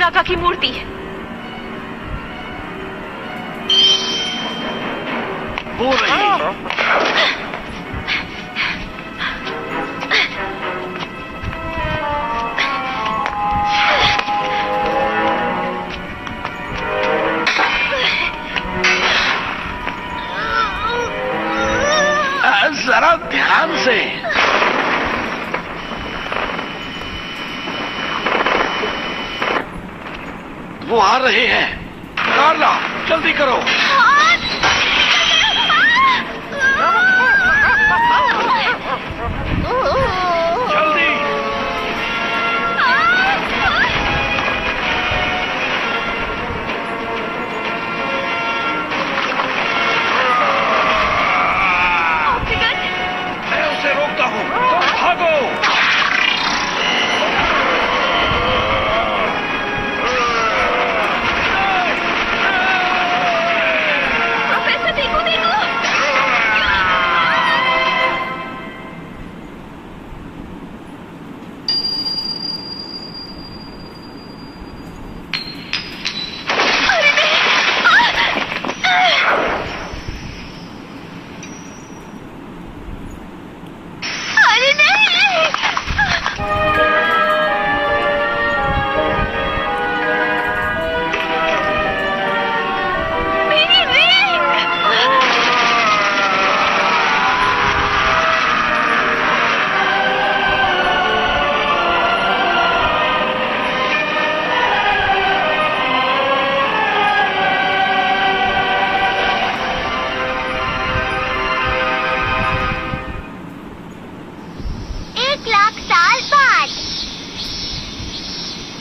नोबिनागा की मूर्ति। वो रही। जरा ध्यान से। वो आ रहे हैं। कार्ला, जल्दी करो। जल्दी। मैं उसे रोकता हूँ, तुम भागो।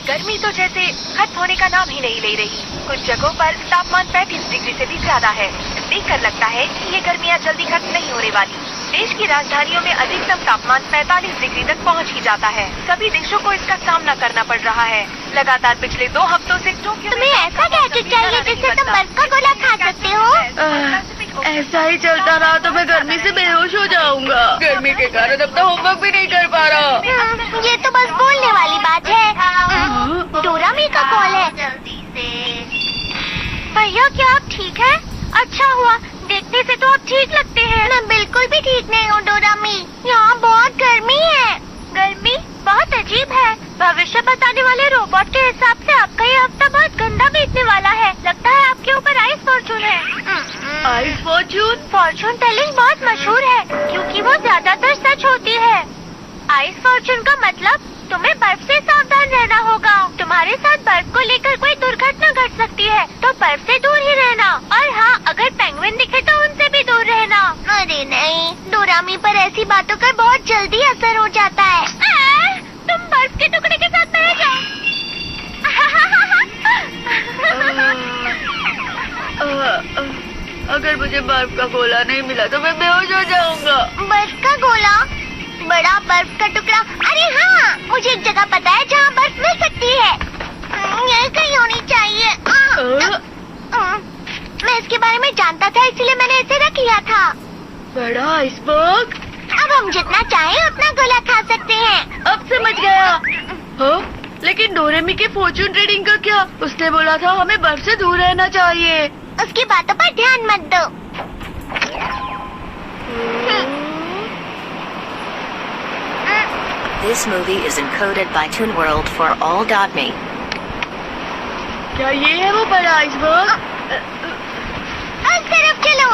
गर्मी तो जैसे खत्म होने का नाम ही नहीं ले रही। कुछ जगहों पर तापमान 35 डिग्री से भी ज्यादा है। देखकर लगता है कि ये गर्मियाँ जल्दी खत्म नहीं होने वाली। देश की राजधानियों में अधिकतम तापमान 45 डिग्री तक पहुंच ही जाता है। सभी देशों को इसका सामना करना पड़ रहा है। लगातार पिछले 2 हफ्तों से तुम्हें ऐसा गैजेट चाहिए जिससे तुम बर्फ का गोला खा सकते हो? ऐसा ही चलता रहा तो मैं गर्मी से बेहोश हो जाऊंगा। गर्मी के कारण अब तो होमवर्क भी नहीं कर पा रहा। ये तो बस बोलने वाली बात है। डोरामी का कॉल है। जल्दी से। भैया, क्या आप ठीक हैं? अच्छा हुआ, देखने से तो आप ठीक लगते हैं। मैं बिल्कुल भी ठीक नहीं हूँ डोरामी। यहाँ बहुत गर्मी है। गर्मी बहुत अजीब है। भविष्य बताने वाले रोबोट के हिसाब से आपका ये हफ्ता बहुत गंदा बीतने वाला है। लगता है आपके ऊपर आइस फॉर्चून है। Ice Fortune? फॉर्चून टेलिंग बहुत मशहूर है क्योंकि वो ज्यादातर सच होती है। आइस फॉर्चून का मतलब तुम्हें बर्फ से सावधान रहना होगा। तुम्हारे साथ बर्फ को लेकर कोई दुर्घटना घट सकती है, तो बर्फ से दूर ही रहना। और हाँ, अगर पेंगुइन दिखे तो उनसे भी दूर रहना। अरे नहीं, डोरामी पर ऐसी बातों का बहुत जल्दी असर हो जाता है। तुम बर्फ के टुकड़े के साथ बह जाओ। अगर मुझे बर्फ का गोला नहीं मिला तो मैं बेहोश हो जाऊंगा। बर्फ का गोला? बड़ा बर्फ का टुकड़ा? अरे हाँ, मुझे एक जगह पता है जहाँ बर्फ मिल सकती है। यही कहीं होनी चाहिए। मैं इसके बारे में जानता था, इसलिए मैंने इसे रख लिया था। बड़ा आइसबर्ग? अब हम जितना चाहें उतना गोला खा सकते हैं। अब समझ गया। हाँ, लेकिन डोरेमी के फॉर्चून रीडिंग का क्या? उसने बोला था हमें बर्फ से दूर रहना चाहिए। उसकी बातों पर ध्यान मत दो। This movie is encoded by Toon World for all.me. क्या ये है वो बड़ा आइसबर्ग? उस तरफ चलो।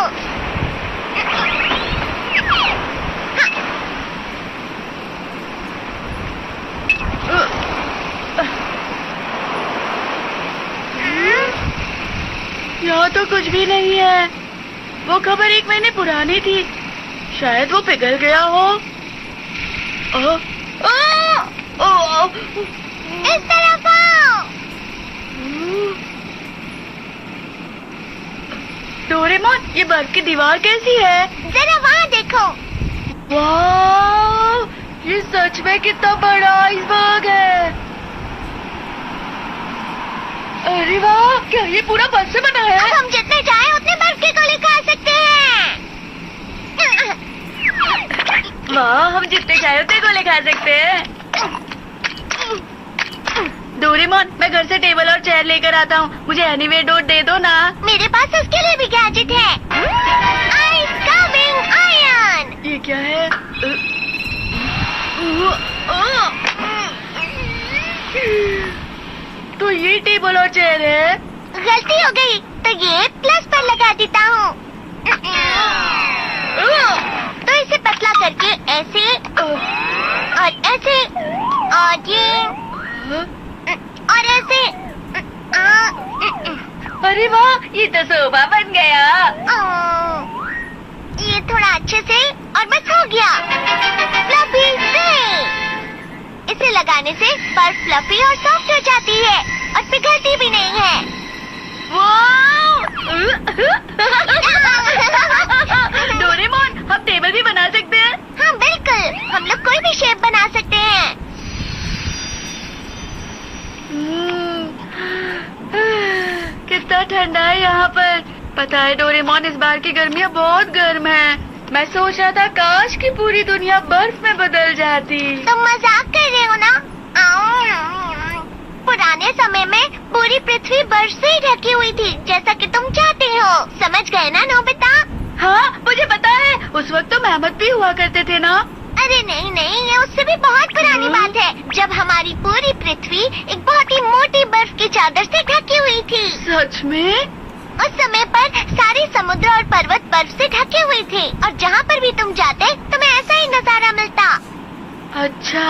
यहाँ तो कुछ भी नहीं है। वो खबर 1 महीने पुरानी थी। शायद वो पिघल गया हो। इस तरफ आओ। डोरेमोन, ये बर्फ की दीवार कैसी है? जरा वहाँ देखो। वाह, ये सच में कितना बड़ा आइसबर्ग है। अरे वाह, क्या ये पूरा बर्फ से बना है? अब हम जितने चाहें उतने बर्फ के गोले खा सकते हैं। वाह, हम जितने चाहे उतने गोले खा सकते हैं। डोरेमोन डोरेमोन, मैं घर से टेबल और चेयर लेकर आता हूँ। मुझे एनीवेडोर दे दो ना। मेरे पास उसके लिए भी गैजेट है। Ice coming iron. ये क्या है? तो ये टेबल और चेयर है। गलती हो गई, तो ये प्लस पर लगा देता हूँ। तो इसे पतला करके ऐसे और ऐसे और ये और ऐसे। अरे वाह, ये तो सोफा बन गया। ये थोड़ा अच्छे से और बस हो गया। फ्लफी से इसे लगाने से बर्फ फ्लफी और सॉफ्ट हो जाती है और पिघलती भी नहीं है। डोरेमोन, हम टेबल भी बना सकते हैं। हाँ बिल्कुल, हम लोग कोई भी शेप बना सकते हैं। कितना ठंडा है यहाँ पर। पता है डोरेमोन, इस बार की गर्मियाँ बहुत गर्म है। मैं सोच रहा था काश कि पूरी दुनिया बर्फ में बदल जाती। तुम मजाक कर रहे हो ना? पुराने समय में पूरी पृथ्वी बर्फ से ही ढकी हुई थी, जैसा कि तुम चाहते हो। समझ गए ना नोबिता? हाँ, मुझे पता है। उस वक्त तो मेहमत भी हुआ करते थे ना। अरे नहीं नहीं, ये उससे भी बहुत पुरानी बात है, जब हमारी पूरी पृथ्वी एक बहुत ही मोटी बर्फ की चादर से ढकी हुई थी। सच में? उस समय पर सारे समुद्र और पर्वत बर्फ से ढके हुए थे और जहाँ पर भी तुम जाते तुम्हें ऐसा ही नजारा मिलता। अच्छा।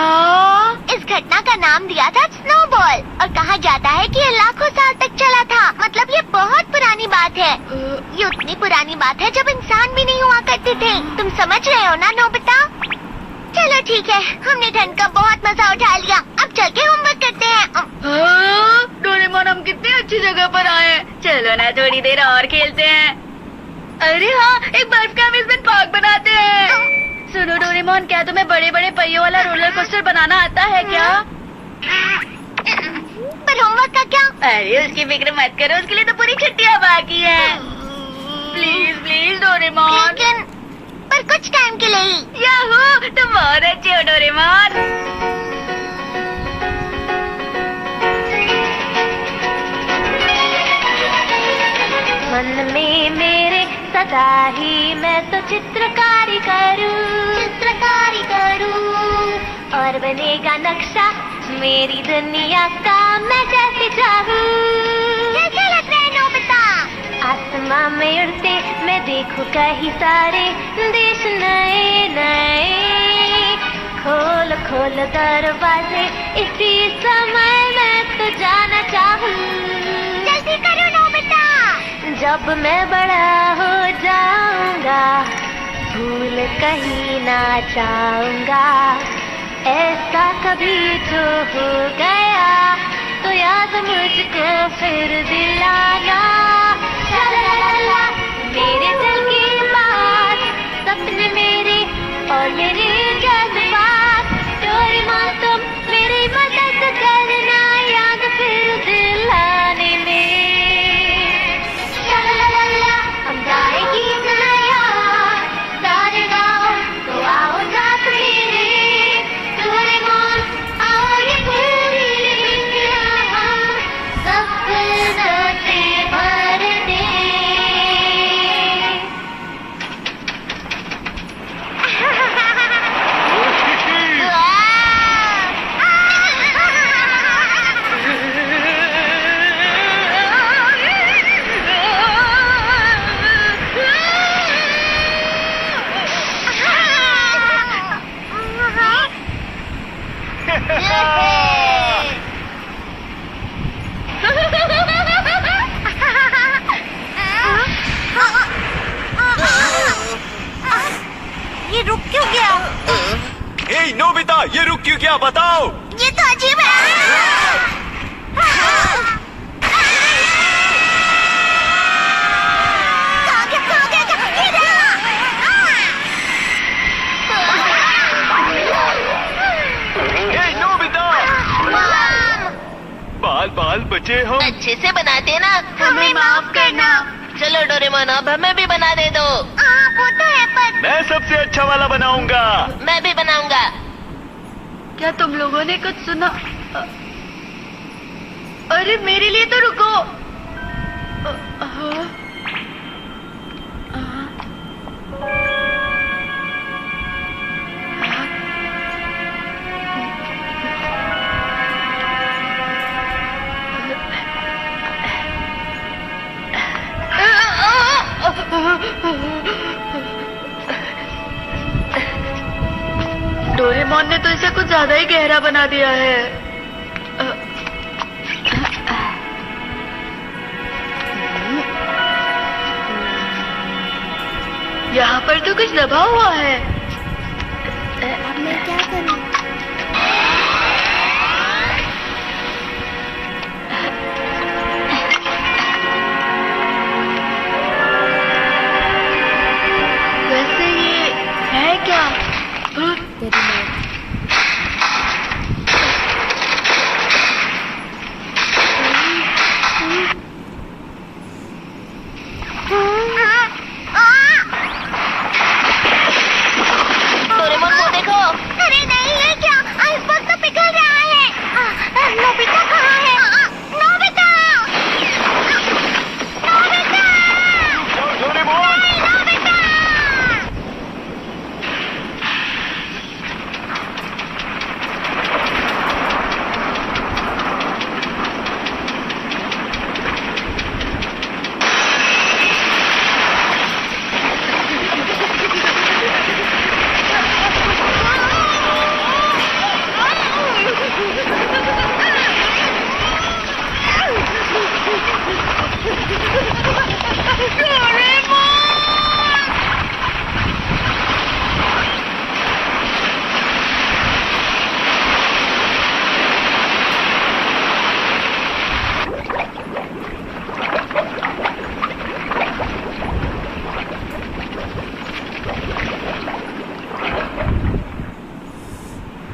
इस घटना का नाम दिया था स्नोबॉल और कहा जाता है कि ये लाखों साल तक चला था। मतलब ये बहुत पुरानी बात है। ये उतनी पुरानी बात है जब इंसान भी नहीं हुआ करते थे। तुम समझ रहे हो ना नोबिता? चलो ठीक है, हमने ठंड का बहुत मजा उठा लिया। अब चल के होमवर्क करते हैं। डोरेमोन, हम कितनी अच्छी जगह पर आए हैं। चलो ना थोड़ी देर और खेलते हैं। अरे हाँ, एक बर्फ का अम्यूज़मेंट पार्क बनाते हैं। सुनो डोरेमोन, क्या तुम्हें बड़े बड़े पहियों वाला रोलर कोस्टर बनाना आता है क्या? पर होमवर्क का क्या? अरे उसकी फिक्र मत करो, उसके लिए तो पूरी छुट्टियाँ बाकी है। Please please Doraemon. लेकिन पर कुछ टाइम के लिए ही। याहू, तुम बहुत अच्छे हो डोरेमोन। मन में मेरे सदा ही मैं तो चित्रकारी करूं और बनेगा नक्शा मेरी दुनिया का मैं जैसे चाहूं। कैसा लग रहा है नोबिता? आसमां में उड़ते मैं देखूं कहीं सारे देश नए नए। खोल खोल दरवाजे इसी समय मैं तो जाना चाहूं। जल्दी करो नोबिता। जब मैं बड़ा हो जाऊंगा भूल कहीं ना जाऊंगा। ऐसा कभी जो हो गया तो याद मुझको फिर दिलाना। ला मेरे दिल की बात, सपने मेरे और मेरे जज्बात। डोरेमोन तुम मेरी मदद करना याद फिर दिलाने में। हम जाएगी नया सारे गाँव तो आओ साथ मेरे। डोरेमोन आओ ये पूरी दुनिया हम सपनों से भर दे। ये रुक क्यों गया? ए नोबिता, ये रुक क्यों गया बताओ? ये तो अजीब है। ए नोबिता, बाल बाल बचे हम। अच्छे से बनाते ना। हमें माफ करना। चलो डोरेमोन, अब हमें भी बना दे दो। वो तो है पर मैं सबसे अच्छा वाला बनाऊंगा। मैं भी बनाऊंगा। क्या तुम लोगों ने कुछ सुना? अरे मेरे लिए तो रुको। डोरेमोन ने तो इसे कुछ ज्यादा ही गहरा बना दिया है। यहाँ पर तो कुछ दबा हुआ है। अब मैं क्या करूं? वैसे ये है क्या? डोरेमोन को देखो। अरे नहीं, ये क्या? आइसबर्ग तो पिघल रहा है। नोबिता कहाँ है? नोबिता! नोबिता! डोरेमोन! नहीं, नोबिता!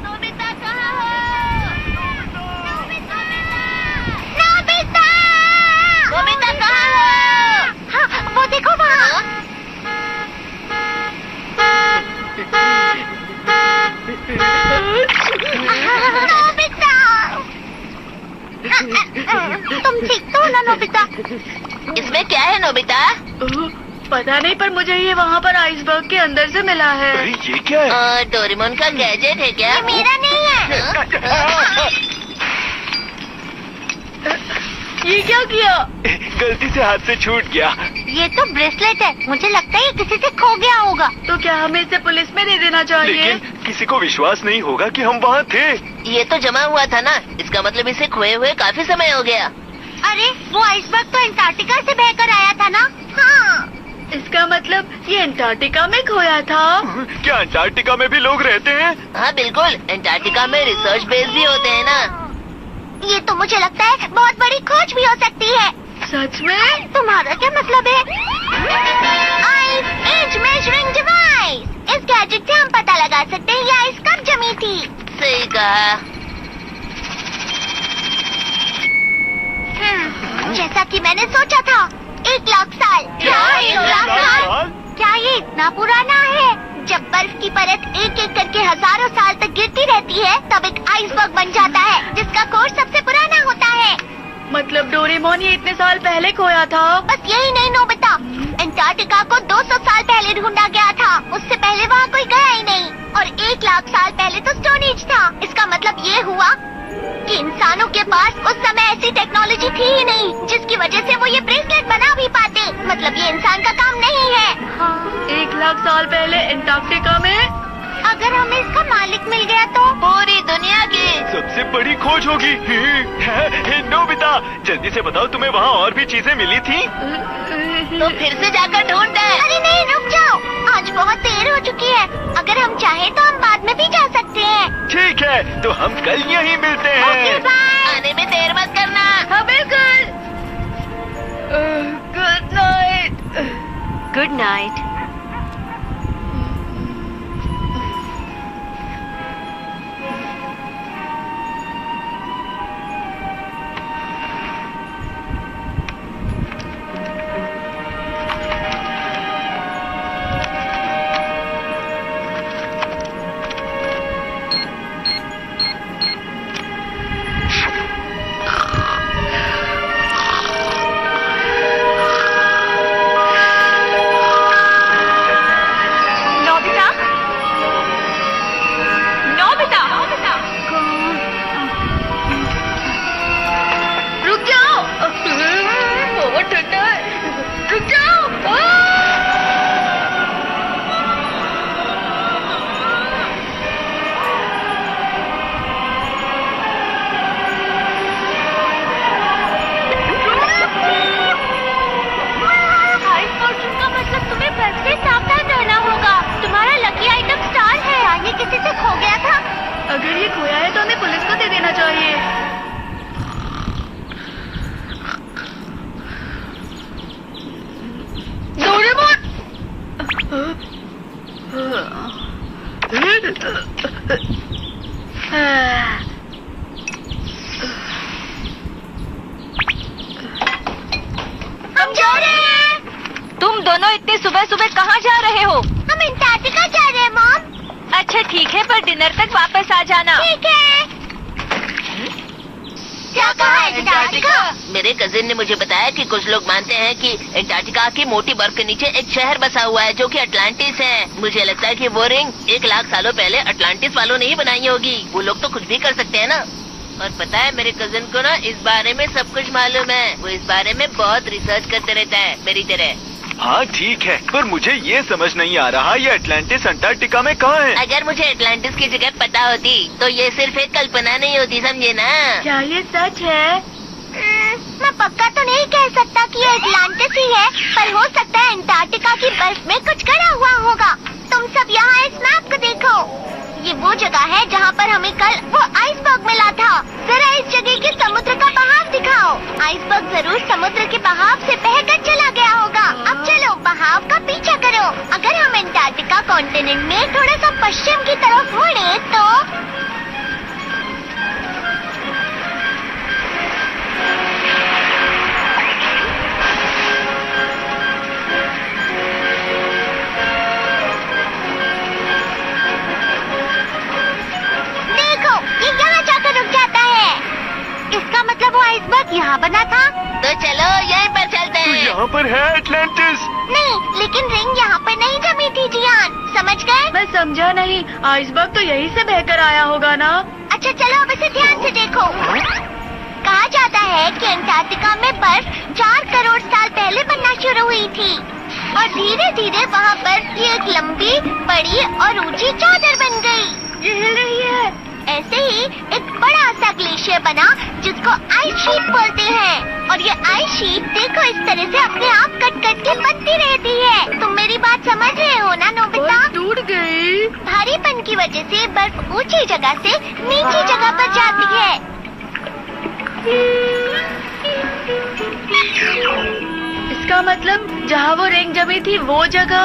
नोबिता कहाँ हो? नोबिता! नोबिता कहाँ हो? हाँ, वो देखो वहाँ। नोबिता! तुम ठीक तो हो ना नोबिता? इसमें क्या है नोबिता? पता नहीं, पर मुझे ये वहाँ पर आइसबर्ग के अंदर से मिला है। अरे ये क्या है? डोरेमोन का गैजेट है क्या? ये मेरा नहीं है। ये क्या किया? गलती से हाथ से छूट गया। ये तो ब्रेसलेट है। मुझे लगता है ये किसी से खो गया होगा। तो क्या हमें इसे पुलिस में दे देना चाहिए? लेकिन किसी को विश्वास नहीं होगा कि हम वहाँ थे। ये तो जमा हुआ था ना, इसका मतलब इसे खोए हुए काफी समय हो गया। अरे वो आइसबर्ग तो अंटार्कटिका से बहकर आया था ना? हाँ। इसका मतलब ये अंटार्कटिका में खोया था। क्या अंटार्कटिका में भी लोग रहते हैं? हाँ बिल्कुल, अंटार्कटिका में रिसर्च बेस भी होते हैं ना। ये तो मुझे लगता है बहुत बड़ी खोज भी हो सकती है। सच में? तुम्हारा क्या मतलब है? Ice age measuring device. इस गैजेट से हम पता लगा सकते हैं ये आइस कब जमी थी। सही कहा। जैसा कि मैंने सोचा था, 1 लाख साल। क्या 1 लाख साल? क्या ये इतना पुराना है? जब बर्फ की परत एक एक करके हजारों साल तक गिरती रहती है, तब एक आइसबर्ग बन जाता है, जिसका कोर सबसे पुराना होता है। मतलब डोरेमोन ये इतने साल पहले खोया था? बस यही नहीं नोबिता, अंटार्कटिका को 200 साल पहले ढूंढा गया था। उससे पहले वहाँ कोई गया ही नहीं। और 1 लाख साल पहले तो स्टोन एज था। इसका मतलब ये हुआ कि इंसानों के पास उस समय ऐसी टेक्नोलॉजी थी ही नहीं जिसकी वजह से वो ये ब्रेसलेट बना भी पाते। मतलब ये इंसान का काम नहीं है। 1 लाख साल पहले अंटार्कटिका में? अगर हमें इसका मालिक मिल गया तो पूरी दुनिया की सबसे बड़ी खोज होगी। नोबिता, जल्दी से बताओ, तुम्हें वहाँ और भी चीजें मिली थी? तो फिर से जाकर ढूंढते हैं। अरे नहीं, रुक जाओ। आज बहुत देर हो चुकी है। अगर हम चाहें तो हम बाद में भी जा सकते हैं। ठीक है, तो हम कल यहीं मिलते ओके हैं। बाय। आने में देर मत करना। हाँ बिल्कुल। Good night. Good night. किसी से खो गया था। अगर ये खोया है तो हमें पुलिस को दे देना चाहिए। डोरेमोन! हम जा रहे हैं। तुम दोनों इतनी सुबह सुबह कहाँ जा रहे हो? हम अंटार्कटिका जा रहे हैं मॉम। अच्छा ठीक है, पर डिनर तक वापस आ जाना। ठीक है। क्या कहा अंटार्कटिका? मेरे कजिन ने मुझे बताया कि कुछ लोग मानते हैं कि अंटार्कटिका की मोटी बर्फ के नीचे एक शहर बसा हुआ है जो कि अटलांटिस है। मुझे लगता है कि वो रिंग 1 लाख सालों पहले अटलांटिस वालों ने ही बनाई होगी। वो लोग तो कुछ भी कर सकते हैं ना। और पता है मेरे कजिन को ना इस बारे में सब कुछ मालूम है। वो इस बारे में बहुत रिसर्च करते रहता है मेरी तरह। हाँ ठीक है, पर मुझे ये समझ नहीं आ रहा ये अटलांटिस अंटार्कटिका में कहाँ है? अगर मुझे अटलांटिस की जगह पता होती तो ये सिर्फ एक कल्पना नहीं होती, समझे ना। क्या ये सच है? मैं पक्का तो नहीं कह सकता कि ये अटलांटिस ही है, पर हो सकता है अंटार्कटिका की बर्फ में कुछ करा हुआ होगा। तुम सब यहाँ इस मैप को देखो। ये वो जगह है जहाँ पर हमें कल वो आइसबर्ग मिला था। जरा इस जगह के समुद्र का बहाव दिखाओ। आइसबर्ग जरूर समुद्र के बहाव से बहकर चला गया होगा। अब चलो बहाव का पीछा करो। अगर हम अंटार्कटिका कॉन्टिनेंट में थोड़ा सा पश्चिम की तरफ मुड़े तो इसका मतलब वो आइसबर्ग यहाँ बना था। तो चलो यहीं पर चलते तो हैं। यहाँ पर है अटलांटिस। नहीं, लेकिन रिंग यहाँ पर नहीं जमी थी जियान, समझ गए? मैं समझा नहीं। आइसबर्ग तो यहीं से बहकर आया होगा ना। अच्छा चलो अब इसे ध्यान से देखो। कहा जाता है कि अंटार्कटिका में बर्फ 4 करोड़ साल पहले बनना शुरू हुई थी और धीरे धीरे वहाँ बर्फ की एक लंबी, बड़ी और ऊंची चादर बन गई। ये हिल रही है। ऐसे ही एक बड़ा सा ग्लेशियर बना जिसको आइस शीट बोलते हैं। और ये आइस शीट देखो इस तरह से अपने आप कट कट के बनती रहती है। तुम मेरी बात समझ रहे हो ना नोबिता? टूट गई। भारीपन की वजह से बर्फ ऊंची जगह से नीची जगह पर जाती है। इसका मतलब जहाँ वो रिंग जमी थी वो जगह।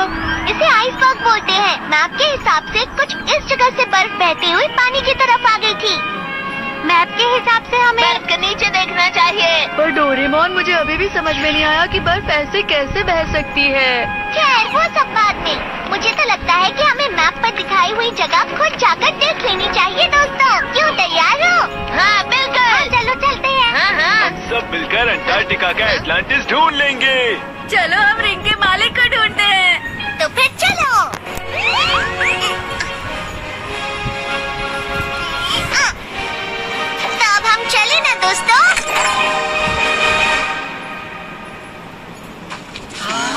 इसे आइसबर्ग बोलते हैं। मैप के हिसाब से कुछ इस जगह से बर्फ बहती हुई पानी की तरफ आ गई थी। मैप के हिसाब से हमें बर्फ के नीचे देखना चाहिए। पर डोरेमोन मुझे अभी भी समझ में नहीं आया कि बर्फ ऐसे कैसे बह सकती है। खैर वो सब बात नहीं। मुझे तो लगता है कि हमें मैप पर दिखाई हुई जगह खुद जाकर देख लेनी चाहिए दोस्तों। क्यों, तैयार हो? हाँ बिल्कुल। चलो चलते हैं। हाँ हाँ। हम सब मिलकर अंटार्कटिका का अटलांटिस ढूंढ लेंगे। चलो हम रिंग के मालिक को ढूंढते हैं। तो फिर चलो। तो अब हम चले ना दोस्तों।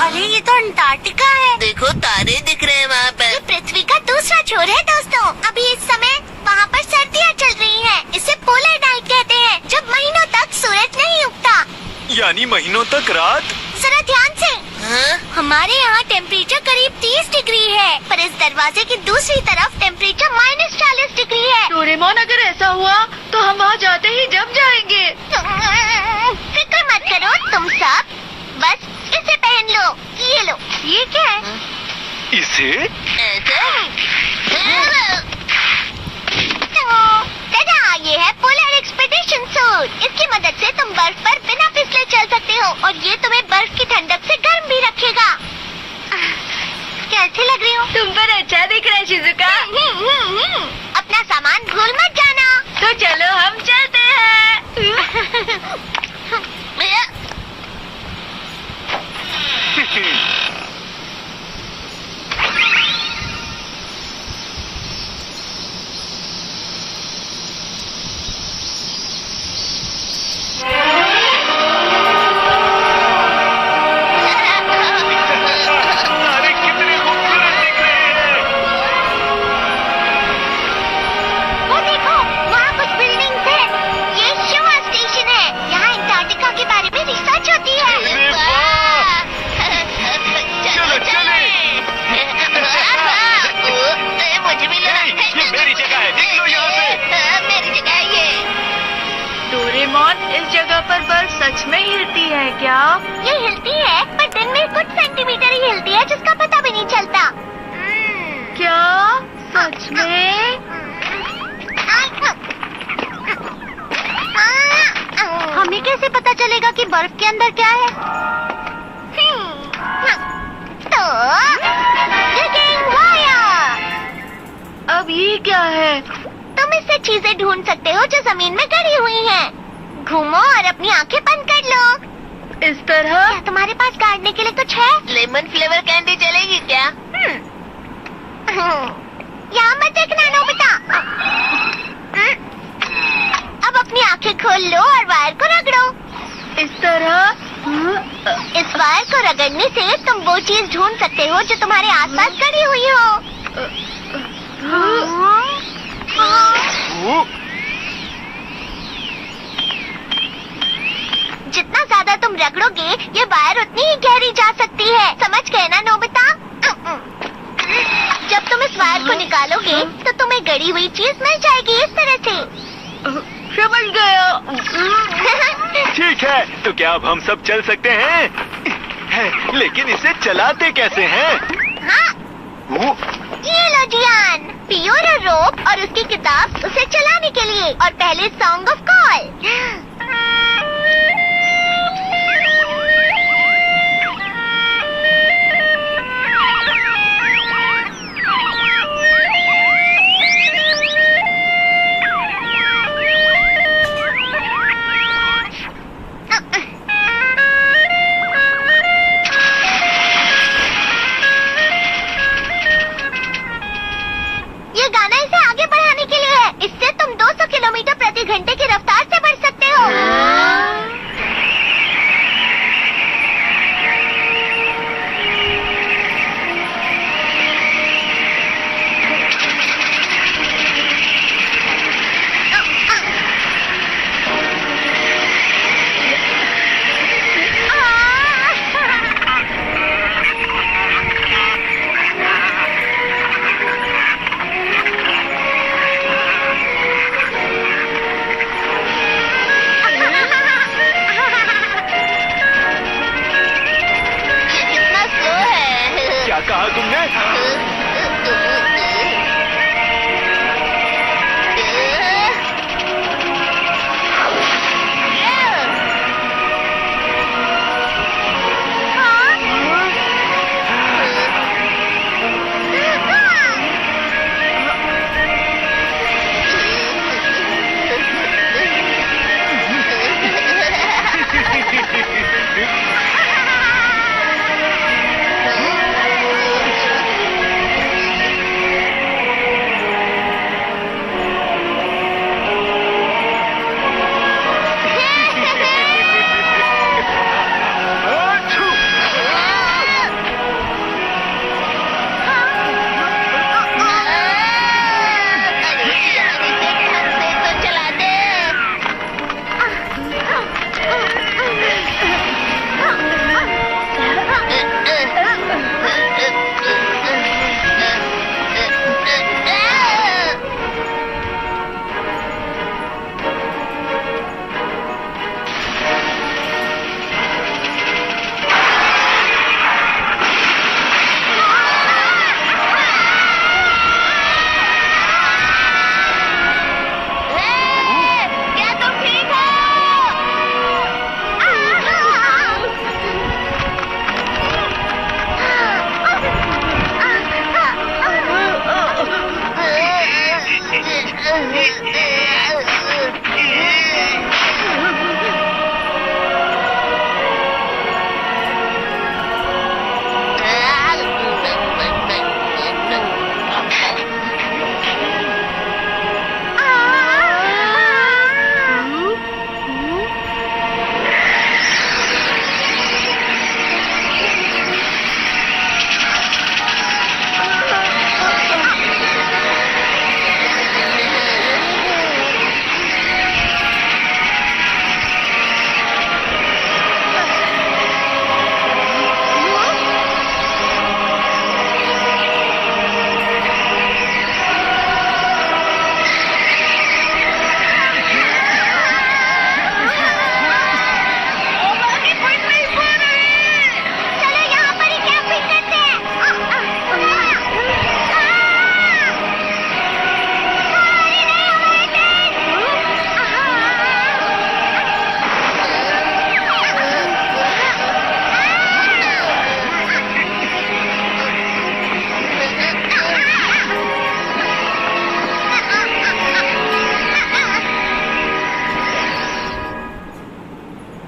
अरे ये तो अंटार्कटिका है। देखो तारे दिख रहे हैं वहाँ ये पर। पृथ्वी का दूसरा छोर है दोस्तों। अभी इस समय वहाँ पर सर्दियाँ चल रही हैं। इसे पोलर नाइट कहते हैं, जब महीनों तक सूरज नहीं उगता। यानी महीनों तक रात। जरा ध्यान से। हाँ? हमारे यहाँ टेम्परेचर करीब 30 डिग्री है, पर इस दरवाजे की दूसरी तरफ टेम्परेचर -40 डिग्री है। डोरेमोन अगर ऐसा हुआ तो हम वहाँ जाते ही जम जाएंगे। फिक्र मत करो तुम सब, बस इसे पहन लो। ये लो। ये क्या है? इसे दादा, ये है पोलर एक्सपेडिशन सूट। इसकी मदद से तुम बर्फ पर बिना फिसले चल सकते हो और ये तुम्हें बर्फ की ठंडक से गर्म भी रखेगा। कैसी लग रही हो? तुम पर अच्छा दिख रहा है शिजुका। अपना सामान भूल मत जाना। तो चलो हम चलते हैं। अरे कितने खूबसूरत दिख रहे हैं। वो देखो, वहाँ कुछ बिल्डिंग्स इस जगह पर बर्फ सच में हिलती है क्या? ये हिलती है, पर दिन में कुछ सेंटीमीटर ही हिलती है, जिसका पता भी नहीं चलता। क्या सच में? हमें कैसे पता चलेगा कि बर्फ के अंदर क्या है? तो अब ये क्या है? तुम इससे चीजें ढूंढ सकते हो जो जमीन में गड़ी हुई हैं। घूमो और अपनी आंखें बंद कर लो। इस तरह? क्या तुम्हारे पास काटने के लिए कुछ है? लेमन फ्लेवर कैंडी चलेगी क्या? यहाँ मत देखना नोबिता। अब अपनी आंखें खोल लो और वायर को रगड़ो। इस तरह? इस वायर को रगड़ने से तुम वो चीज ढूंढ सकते हो जो तुम्हारे आसपास गड़ी हुई हो। जितना ज्यादा तुम रगड़ोगे, ये वायर उतनी ही गहरी जा सकती है। समझ गए ना नोबिता? जब तुम इस वायर को निकालोगे तो तुम्हें गड़ी हुई चीज मिल जाएगी, इस तरह से। समझ गया। ठीक है, तो क्या अब हम सब चल सकते हैं? लेकिन इसे चलाते कैसे हैं? हाँ, ये लो जियान, पियो रोप और उसकी किताब उसे चलाने के लिए। और पहले सॉन्ग ऑफ कॉल। ये गाना इसे आगे बढ़ाने के लिए है। इससे तुम 200 किलोमीटर प्रति घंटे की रफ्तार से बढ़ सकते हो।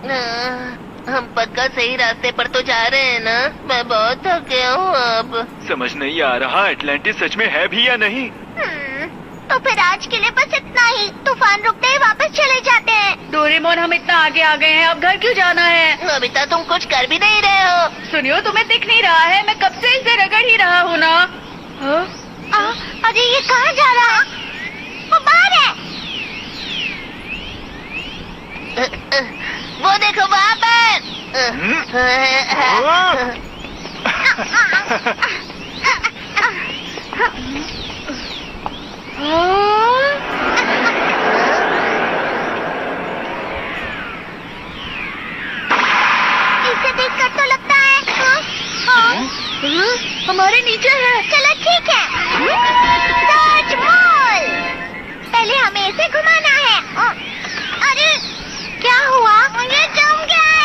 हम पक्का सही रास्ते पर तो जा रहे हैं ना? मैं बहुत थक गया हूँ अब। समझ नहीं आ रहा एटलांटिस सच में है भी या नहीं। तो फिर आज के लिए बस इतना ही। तूफान रुकते ही वापस चले जाते हैं। डोरेमोन हम इतना आगे आ गए हैं, अब घर क्यों जाना है? नोबिता तुम कुछ कर भी नहीं रहे हो। सुनियो, तुम्हें दिख नहीं रहा है? मैं कब से इसे रगड़ ही रहा हूँ ना। अरे ये कहाँ जा रहा? वो बाहर है। वो देखो वहाँ पर। इसे देखकर तो लगता है हमारे नीचे है। चलो ठीक है। Search ball. पहले हमें इसे घुमाना है। अरे क्या हुआ? ये जम गया है।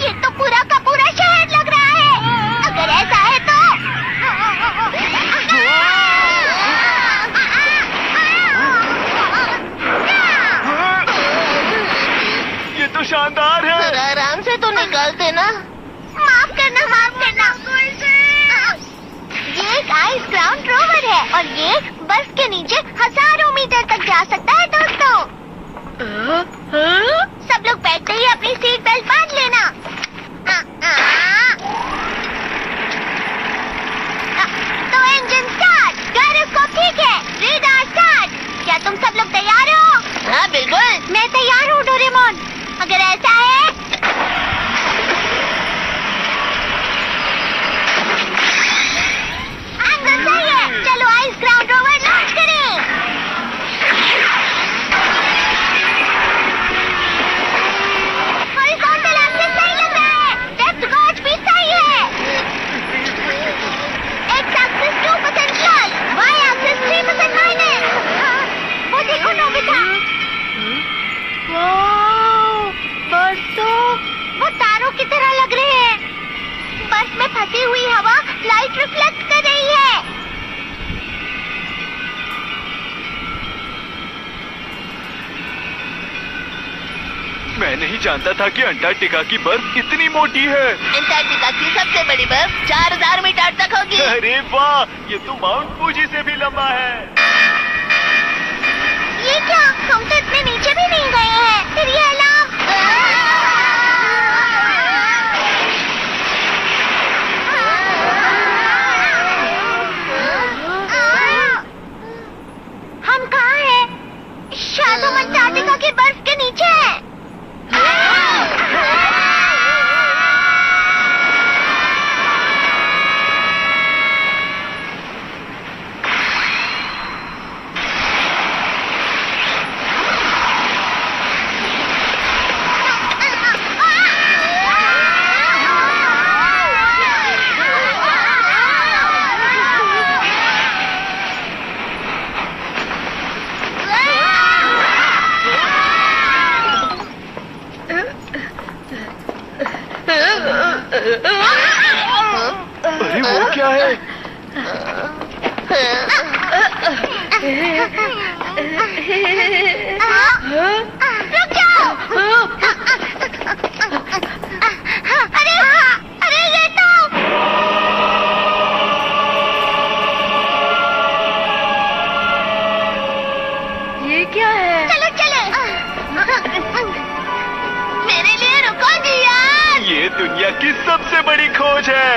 ये तो पूरा का पूरा शहर लग रहा है। अगर ऐसा है तो ये तो शानदार है। जरा आराम से तो निकालते ना। माफ करना, माफ करना। ये एक आइस ग्राउंड रोवर है और ये बर्फ के नीचे हजारों मीटर तक जा सकता है दोस्तों। सब लोग बैठते ही अपनी सीट बेल्ट बांध लेना। तो इंजन स्टार्ट, गायरोस्कोप ठीक है, रेडार स्टार्ट। क्या तुम सब लोग तैयार हो? हाँ बिल्कुल। मैं तैयार हूँ डोरेमोन। अगर ऐसा है एंगल सही है। चलो आइस ग्राउंड रोवर लॉन्च करें। हॉरिजॉन्टल एक्सिस सही लग रहा है। डेप्थ गॉज भी सही है। X axis 2% plus, Y axis 3% minus. वो देखो नोबिता। बस तो वो तारों की तरह लग रहे हैं। बर्फ में फंसी हुई हवा लाइट रिफ्लेक्ट कर रही है। मैं नहीं जानता था कि अंटार्कटिका की बर्फ इतनी मोटी है। अंटार्कटिका की सबसे बड़ी बर्फ 4000 मीटर तक होगी। अरे वाह, ये तो माउंट फूजी से भी लंबा है। ये क्या? हम तो इतने नीचे भी नहीं गए हैं। फिर ये अलार्म। हम कहाँ हैं? शायद हम अंटार्कटिका की बर्फ के नीचे हैं। अरे वो क्या है? रुक जाओ। अरे ये तो ये क्या है? चलो चले। मेरे लिए रुको जी यार। ये दुनिया की सबसे बड़ी खोज है।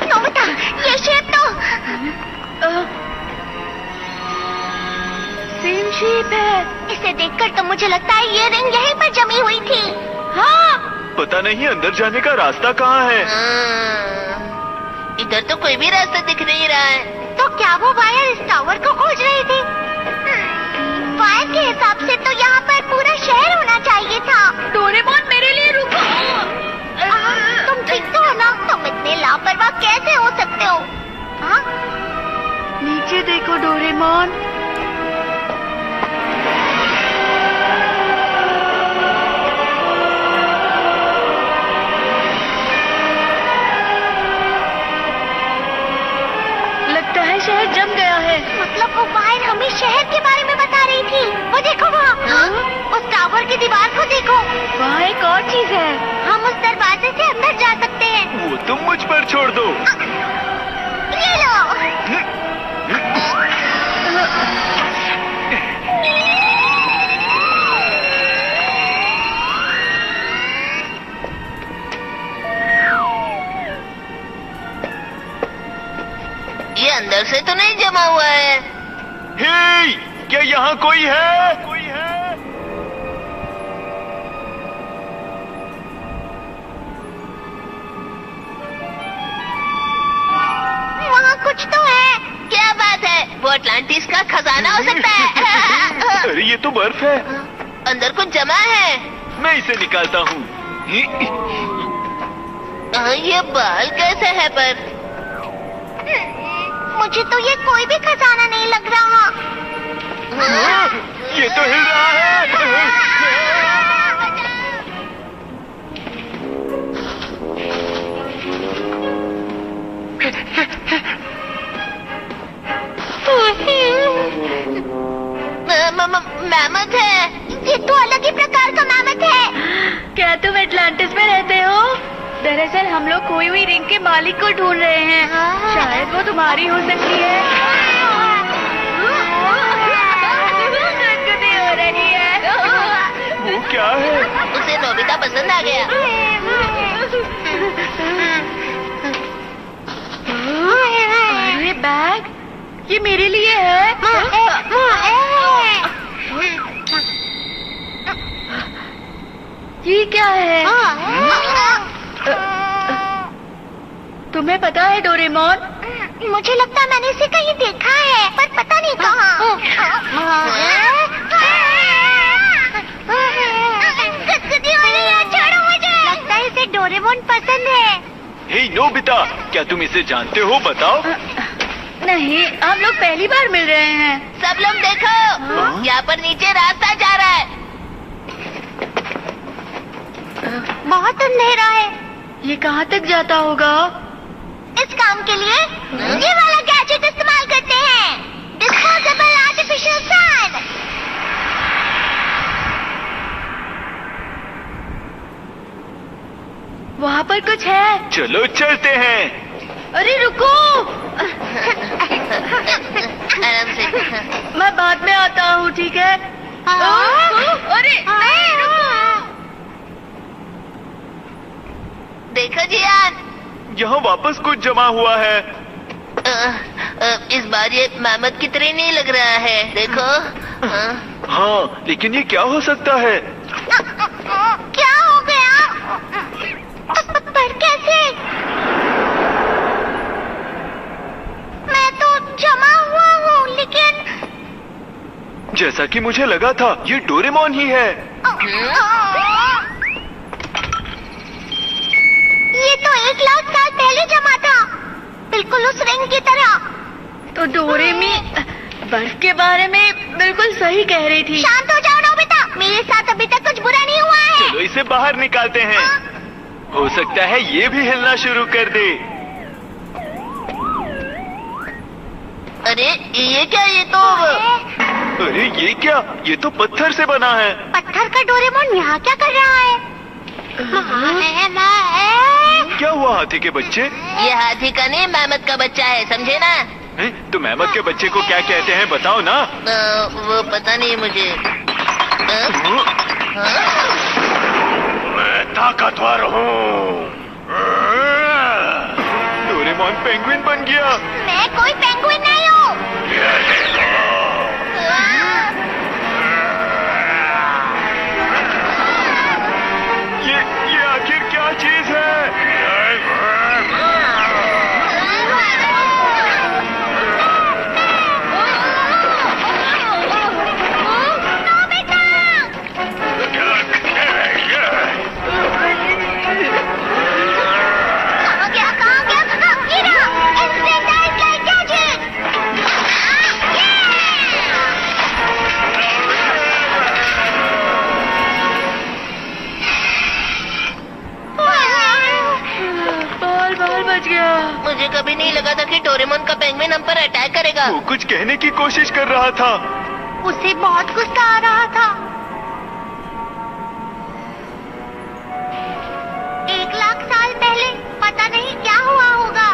नोबिता, ये शेप तो सेम शेप है। इसे देखकर तो मुझे लगता है ये रिंग यहीं पर जमी हुई थी। हाँ, पता नहीं अंदर जाने का रास्ता कहाँ है। इधर तो कोई भी रास्ता दिख नहीं रहा है। तो क्या वो वायर इस टावर को खोज रही थी? वायर के हिसाब से तो यहाँ पर पूरा शहर होना चाहिए था। डोरेमोन मेरे लिए रुको। तुम ठीक तो हो ना? तुम इतने लापरवाह कैसे हो सकते हो? हाँ? नीचे देखो डोरेमोन। ऐसे तो नहीं जमा हुआ है। हे, क्या यहाँ कोई है? वहाँ कुछ तो है। क्या बात है? वो अटलांटिस का खजाना हो सकता है। अरे ये तो बर्फ है। अंदर कुछ जमा है। मैं इसे निकालता हूँ। ये बाल कैसे है पर? मुझे तो ये कोई भी खजाना नहीं लग रहा। ये तो हिल रहा है। मैमथ है। ये तो अलग ही प्रकार का मैमथ है। क्या तुम एटलांटिस में रहते हो? दरअसल हम लोग खोई हुई रिंग के मालिक को ढूंढ रहे हैं। शायद वो तुम्हारी हो सकती है। गुदगुदी हो रही है। वो क्या है? उसे नोबिता पसंद आ गया। अरे बैग, ये मेरे लिए है। ये क्या है? तुम्हें पता है डोरेमोन? मुझे लगता है मैंने इसे कहीं देखा है, पर पता नहीं कहाँ। गुदगुदी हो रही है, छोड़ो मुझे। लगता है इसे डोरेमोन पसंद है। हे नोबिता, क्या तुम इसे जानते हो? बताओ। नहीं, हम लोग पहली बार मिल रहे हैं। सब लोग देखो, यहाँ पर नीचे रास्ता जा रहा है। बहुत अंधेरा है। ये कहाँ तक जाता होगा? इस काम के लिए ये वाला गैजेट इस्तेमाल करते हैं। Disposable artificial sun. वहाँ पर कुछ है। चलो चलते हैं। अरे रुको, आराम से। मैं बाद में आता हूँ, ठीक है? अरे नहीं, रुको। देखो जियान, यहाँ वापस कुछ जमा हुआ है। इस बार ये मैमथ की तरह नहीं लग रहा है। देखो। हाँ, लेकिन ये क्या हो सकता है? क्या हो गया? पर कैसे? मैं तो जमा हुआ हूँ, लेकिन जैसा कि मुझे लगा था, ये डोरेमोन ही है। ये तो 1 लाख साल पहले जमा था, बिल्कुल उस रिंग की तरह। तो डोरेमी बर्फ के बारे में बिल्कुल सही कह रही थी। शांत हो जाओ नोबिता, मेरे साथ अभी तक कुछ बुरा नहीं हुआ है। चलो इसे बाहर निकालते हैं। हो सकता है ये भी हिलना शुरू कर दे। अरे ये क्या? ये तो अरे ये क्या? ये तो पत्थर से बना है। पत्थर का डोरेमोन यहाँ क्या कर रहा है? क्या हुआ हाथी के बच्चे? ये हाथी का नहीं, मैमथ का बच्चा है, समझे ना? तो मैमथ के बच्चे को क्या कहते हैं, बताओ ना। वो पता नहीं मुझे। मैं ताकतवर हूँ। डोरेमोन पेंगुइन बन गया। मैं कोई पेंगुइन नहीं हूँ। ये आखिर क्या चीज है? मुझे कभी नहीं लगा था कि डोरेमोन का पेंगुइन हम पर अटैक करेगा। वो कुछ कहने की कोशिश कर रहा था। उसे बहुत गुस्सा आ रहा था। 1 लाख साल पहले पता नहीं क्या हुआ होगा।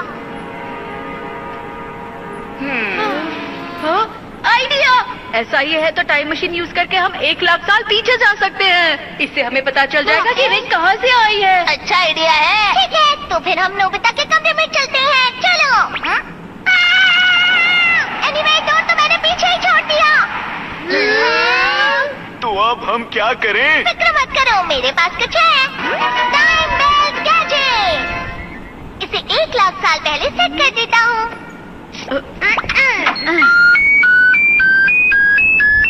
आइडिया! ऐसा ही है तो टाइम मशीन यूज करके हम 1 लाख साल पीछे जा सकते हैं। इससे हमें पता चल जाएगा कि रिंग कहाँ से आई है। अच्छा आइडिया है। ठीक है, तो फिर हम नोबिता के कमरे में चलते हैं। चलो। दिया। तो अब हम क्या करें? फिक्र मत करो, मेरे पास कुछ है। Time belt gadget. इसे 1 लाख साल पहले सेट कर देता हूँ।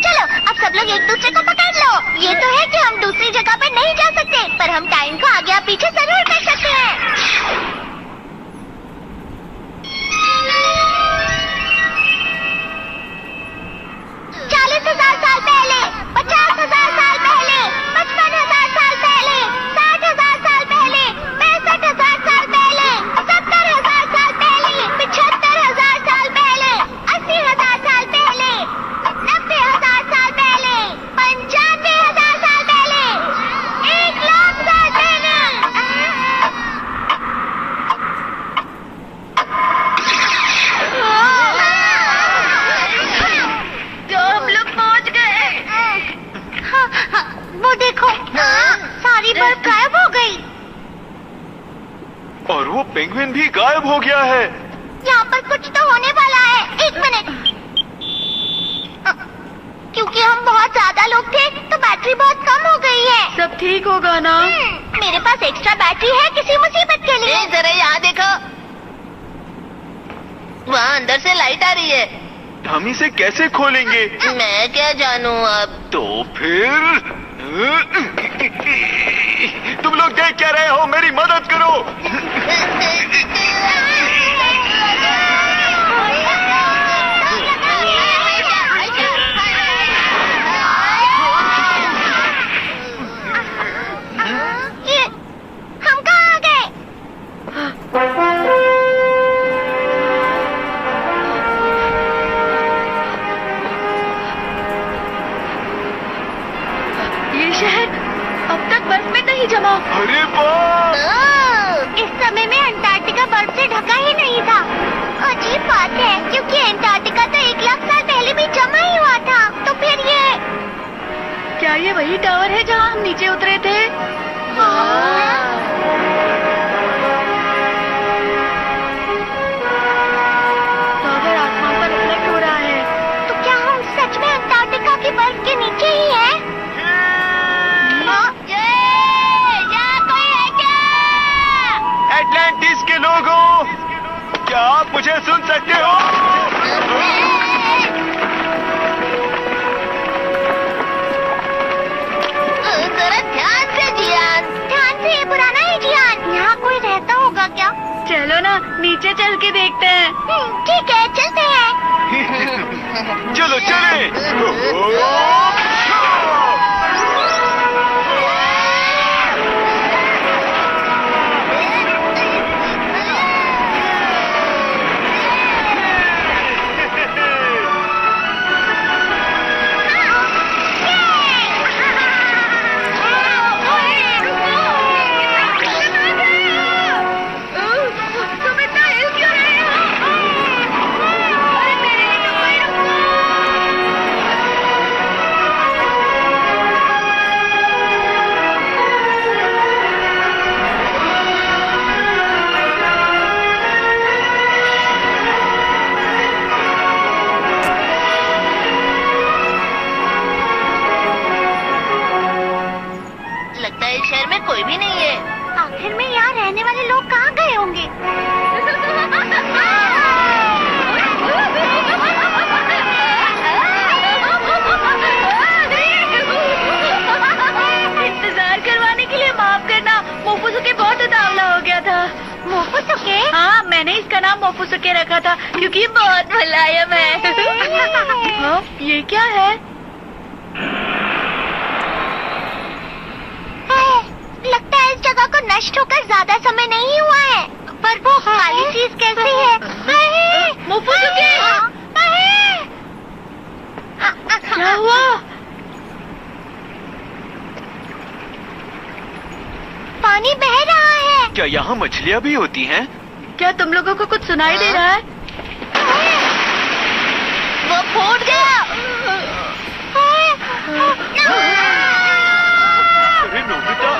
चलो अब सब लोग एक दूसरे को पकड़ लो। ये तो है कि हम दूसरी जगह पर नहीं जा सकते, पर हम टाइम को आगे या पीछे जरूर कर सकते हैं। 40,000 साल पहले, 50,000 साल पहले, 55,000 साल पहले, 60,000 साल पहले, 65,000 साल पहले, 70,000 साल पहले, 75,000 साल पहले, 80,000 साल पहले, 90,000 साल पहले, 95,000 साल पहले, 1 लाख साल पहले। तो हम लोग पहुंच गए। वो देखो, सारी बर्फ गायब हो गई। और वो पेंगुइन भी गायब हो गया है। यहाँ पर कुछ तो होने वाला है। 1 मिनट। क्योंकि हम बहुत ज्यादा लोग थे तो बैटरी बहुत कम हो गई है। सब ठीक होगा ना? मेरे पास एक्स्ट्रा बैटरी है किसी मुसीबत के लिए। जरा यहाँ देखो, वहाँ अंदर से लाइट आ रही है। हम इसे कैसे खोलेंगे? मैं क्या जानूँ अब। तो फिर तुम लोग देख क्या रहे हो? मेरी मदद करो। ये हम कहाँ आ गए? ये शहर अब तक बर्फ में नहीं जमा। अरे बाप! इस समय में अंटार्कटिका बर्फ से ढका ही नहीं था। अजीब बात है, क्योंकि अंटार्कटिका तो 1 लाख साल पहले भी जमा ही हुआ था। तो फिर ये क्या ये वही टावर है जहाँ हम नीचे उतरे थे? टावर आसमान पर रिफ्लेक्ट हो रहा है। तो क्या हम सच में अंटार्कटिका की बर्फ के नीचे ही हैं? यहाँ कोई है क्या? एटलांटिस के लोगों, क्या आप मुझे सुन सकते हो? जरा ध्यान से जियान। ध्यान से, ये पुराना है जियान। यहाँ कोई रहता होगा क्या? चलो ना नीचे चल के देखते हैं। ठीक है, चलते हैं। चलो चले। तुम इतना हिल क्यों रहे हो? अरे मेरे लिए तो कोई रुको। लगता है इस शहर में कोई भी नहीं है। आखिर में यहाँ रहने वाले लोग कहाँ गए होंगे? इंतजार करवाने के लिए माफ करना, मोफुसुके बहुत उतावला हो गया था। मोफुसुके? हाँ, मैंने इसका नाम मोफुसुके रखा था क्योंकि ये बहुत मुलायम है। हाँ, ये क्या है? लगता है इस जगह को नष्ट होकर ज्यादा समय नहीं हुआ है। पर वो खाली चीज कैसी है? मोफुसुके! क्या हुआ? पानी बह रहा है। क्या यहाँ मछलियाँ भी होती हैं? क्या तुम लोगों को कुछ सुनाई दे रहा है? वो फूट गया। अरे नोबिता!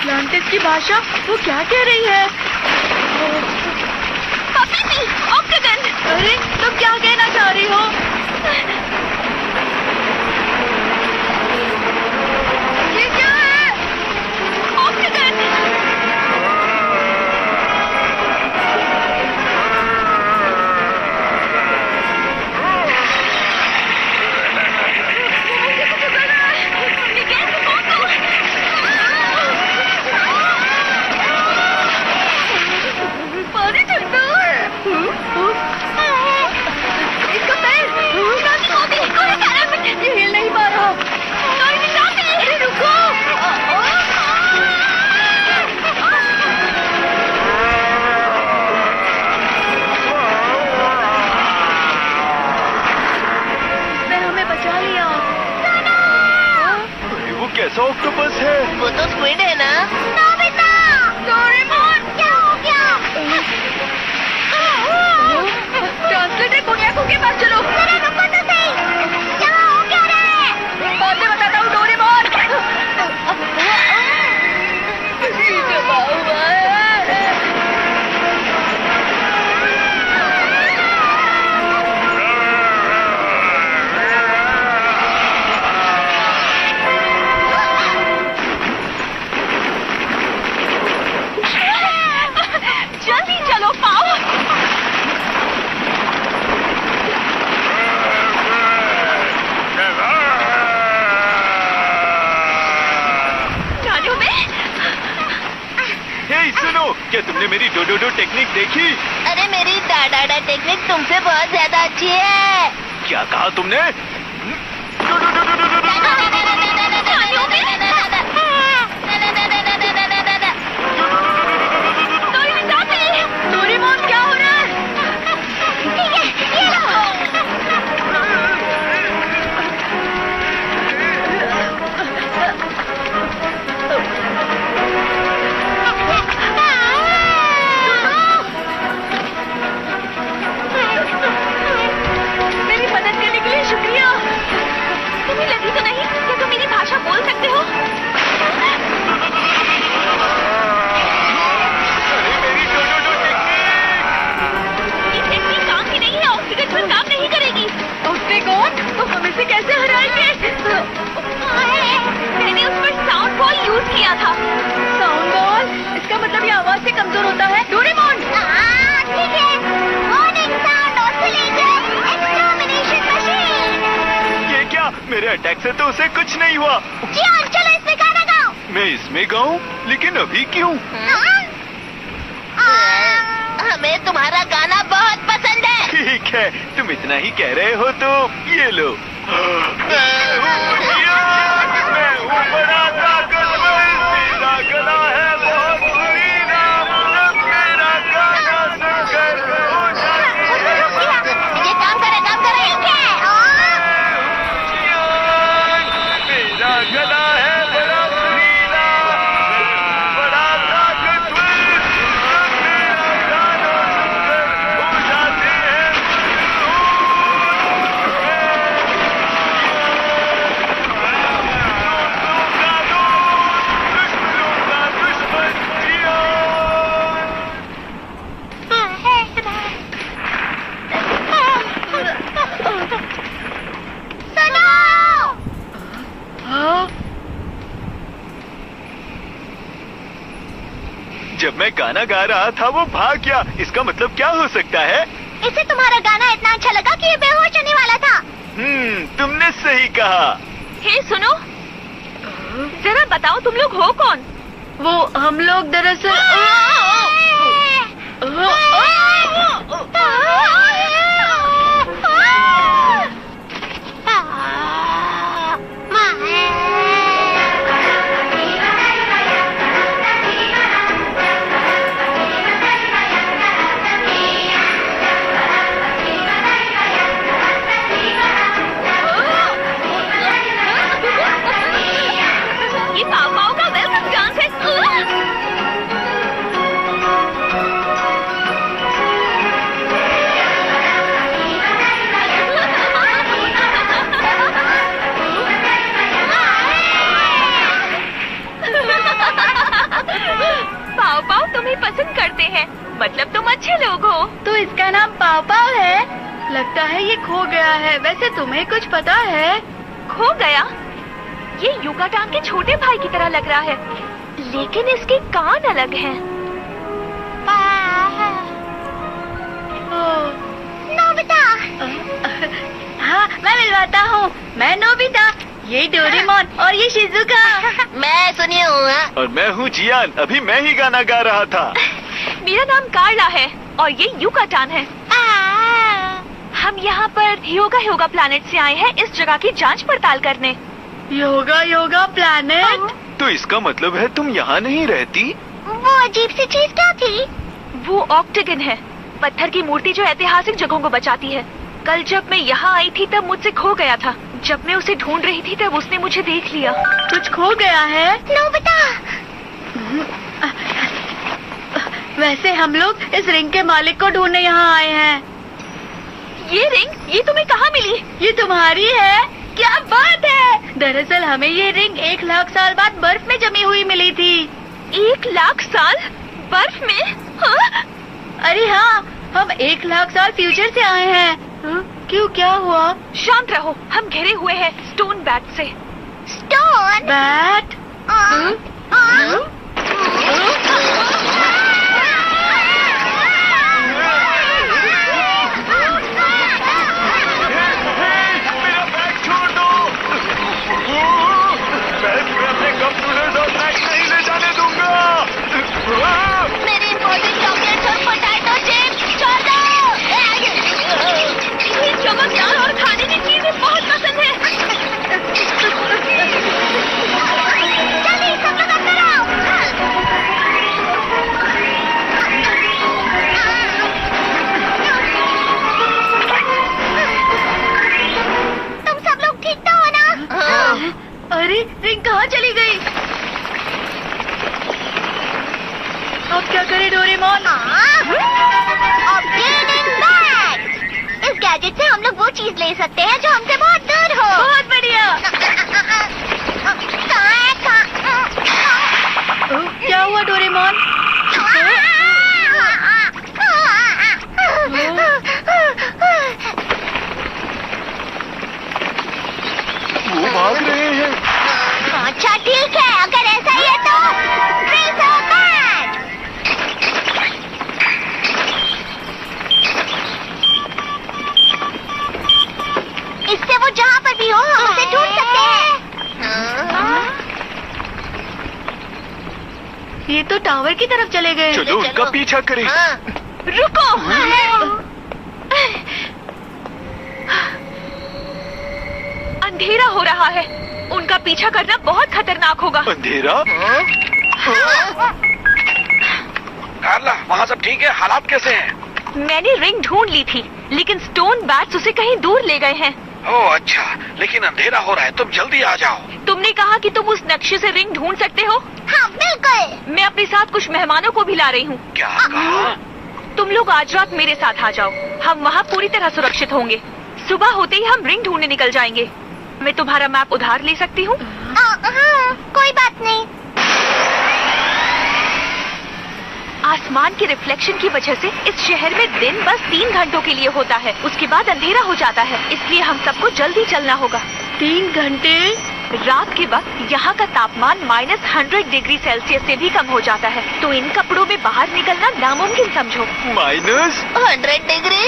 अटलांटिस की भाषा? वो क्या कह रही है? Puppy oxygen. अरे तुम क्या कहना चाह रही हो? ये क्या है? ऑक्सीजन। पानी ठंडा है। इसका पैर ये हिल नहीं पा रहा। अरे रुको। इसने हमें बचा लिया। अरे वो कैसा ऑक्टोपस है? वो तो स्क्विड है ना? डोरेमोन क्या हो गया? ट्रांसलेटर कोन्याकू के पास चलो। जरा रुको तो सही। क्या हो क्या रहा है? बाद में बताता हूँ डोरेमोन। ये दबा हुआ है। जल्दी चलो पाओ। जाने में? हे सुनो, क्या तुमने मेरी डोडोडो टेक्निक देखी? अरे मेरी डाडा टेक्निक तुमसे बहुत ज्यादा अच्छी है। क्या कहा तुमने? डोरेमोन क्या हो रहा है? मेरी मदद करने के लिए शुक्रिया। तुम्हें लगी तो नहीं? क्या तुम मेरी भाषा बोल सकते हो? अरे मेरी डोडोडो टेक्निक! ये टेक्निक काम की नहीं है। ऑक्सीजन पर काम नहीं करेगी। उसने कौन? तो हम इसे कैसे हराएंगे? मैंने उस पर साउंड बॉल यूज किया था। Sound ball? इसका मतलब ये आवाज से कमजोर होता है। डोरेमोन ठीक है। Warning sound oscillator extermination machine. ये क्या? मेरे अटैक से तो उसे कुछ नहीं हुआ। जियान चलो इसमें गाना गाओ। मैं इसमें गाऊं? लेकिन अभी क्यों? हमें तुम्हारा गाना बहुत पसंद है। ठीक है, तुम इतना ही कह रहे हो तो ये लो। मैं हूँ बड़ा ताकतवर, मेरा गला है बहुत बुरी नाम, जब मेरा गाना सुनकर हो जाती है। ये काम करे। मेरा गला है बड़ा सुरीला, बड़ा ताकतवर, जब मेरा गाना सुनकर हो जाते हैं। जब मैं गाना गा रहा था वो भाग गया। इसका मतलब क्या हो सकता है? इसे तुम्हारा गाना इतना अच्छा लगा कि ये बेहोश होने वाला था। तुमने सही कहा। हे सुनो, जरा बताओ तुम लोग हो कौन? वो हम लोग दरअसल ये पाव पाव का वेलकम डांस है। पाव पाव है। लगता है ये खो गया है। वैसे तुम्हें कुछ पता है? खो गया? ये युगाटान के छोटे भाई की तरह लग रहा है, लेकिन इसके कान अलग हैं। नोबिता। हाँ, मैं मिलवाता हूँ। मैं नोबिता, ये डोरेमोन और ये शिजुका। मैं सुनी हूँ। और मैं हूँ जियान, अभी मैं ही गाना गा रहा था। मेरा नाम कार्ला है और ये युगाटान है। हम यहाँ पर योगा प्लैनेट से आए हैं इस जगह की जांच पड़ताल करने। योगा प्लैनेट? तो इसका मतलब है तुम यहाँ नहीं रहती? वो अजीब सी चीज क्या थी? वो ऑक्टेगन है, पत्थर की मूर्ति जो ऐतिहासिक जगहों को बचाती है। कल जब मैं यहाँ आई थी तब मुझसे खो गया था। जब मैं उसे ढूंढ रही थी तब उसने मुझे देख लिया। कुछ खो गया है? नोबिता। वैसे हम लोग इस रिंग के मालिक को ढूंढने यहाँ आए हैं। ये रिंग, ये तुम्हें कहाँ मिली? ये तुम्हारी है? क्या बात है! दरअसल हमें ये रिंग 1 लाख साल बाद बर्फ में जमी हुई मिली थी। 1 लाख साल बर्फ में? हाँ? अरे हाँ, हम 1 लाख साल फ्यूचर से आए हैं। क्यों, क्या हुआ? शांत रहो, हम घिरे हुए हैं स्टोन बैट से। Stone bat? मेरा बैग छोड़ दो। मैं तुम्हें अपने कप नूडल्स और स्नैक्स नहीं ले जाने दूंगा। मेरे इम्पोर्टेंट चॉकलेट्स और पोटैटो चिप्स छोड़ दो। इसे चमकदार और खाने की चीजें बहुत पसंद है। जल्दी सब लोग अंदर आओ। तुम सब लोग ठीक तो हो ना? अरे रिंग कहाँ चली गई? अब क्या करे डोरेमोन? Upgrading bag. इस गैजेट से हम लोग वो चीज ले सकते हैं जो हमसे बहुत दूर हो। बहुत बढ़िया। क्या हुआ डोरेमोन? वो भाग रहे हैं। अच्छा ठीक है, अगर ऐसा ही है तो ट्रेजर बैग। इससे वो जहाँ पर भी हो हम उसे ढूंढ सकते हैं। ये तो टावर की तरफ चले गए। चलो उनका पीछा करें। रुको! अंधेरा हो रहा है, उनका पीछा करना बहुत खतरनाक होगा। अंधेरा? कार्ला, वहाँ सब ठीक है? हालात कैसे हैं? मैंने रिंग ढूंढ ली थी, लेकिन स्टोन बैट्स उसे कहीं दूर ले गए हैं। ओह अच्छा, लेकिन अंधेरा हो रहा है, तुम जल्दी आ जाओ। तुमने कहा कि तुम उस नक्शे से रिंग ढूंढ सकते हो। हाँ बिल्कुल। मैं अपने साथ कुछ मेहमानों को भी ला रही हूँ। क्या कहा? तुम लोग आज रात मेरे साथ आ जाओ, हम वहाँ पूरी तरह सुरक्षित होंगे। सुबह होते ही हम रिंग ढूंढने निकल जाएंगे। मैं तुम्हारा मैप उधार ले सकती हूँ? हाँ, कोई बात नहीं। आसमान के रिफ्लेक्शन की वजह से इस शहर में दिन बस 3 घंटों के लिए होता है, उसके बाद अंधेरा हो जाता है, इसलिए हम सबको जल्दी चलना होगा। 3 घंटे? रात के वक्त यहाँ का तापमान -100 डिग्री सेल्सियस से भी कम हो जाता है, तो इन कपड़ों में बाहर निकलना नामुमकिन समझो। -100 डिग्री?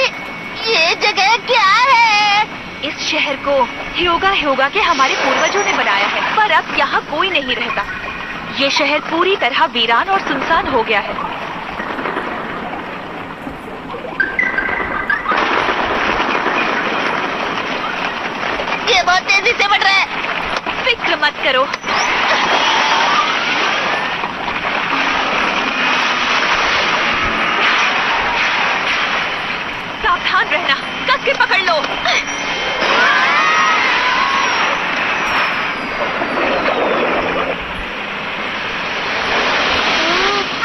ये जगह क्या है? इस शहर को ह्योगा के हमारे पूर्वजों ने बनाया है, पर अब यहाँ कोई नहीं रहता। ये शहर पूरी तरह वीरान और सुनसान हो गया है। ये बहुत तेजी से बढ़ रहा है। फिक्र मत करो। सावधान रहना, कस के पकड़ लो।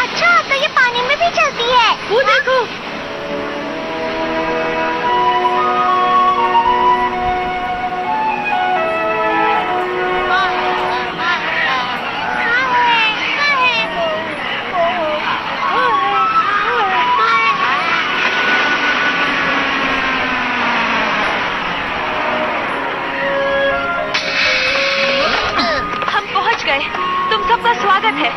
अच्छा, तो ये पानी में भी चलती है। वो देखो। सबका स्वागत है।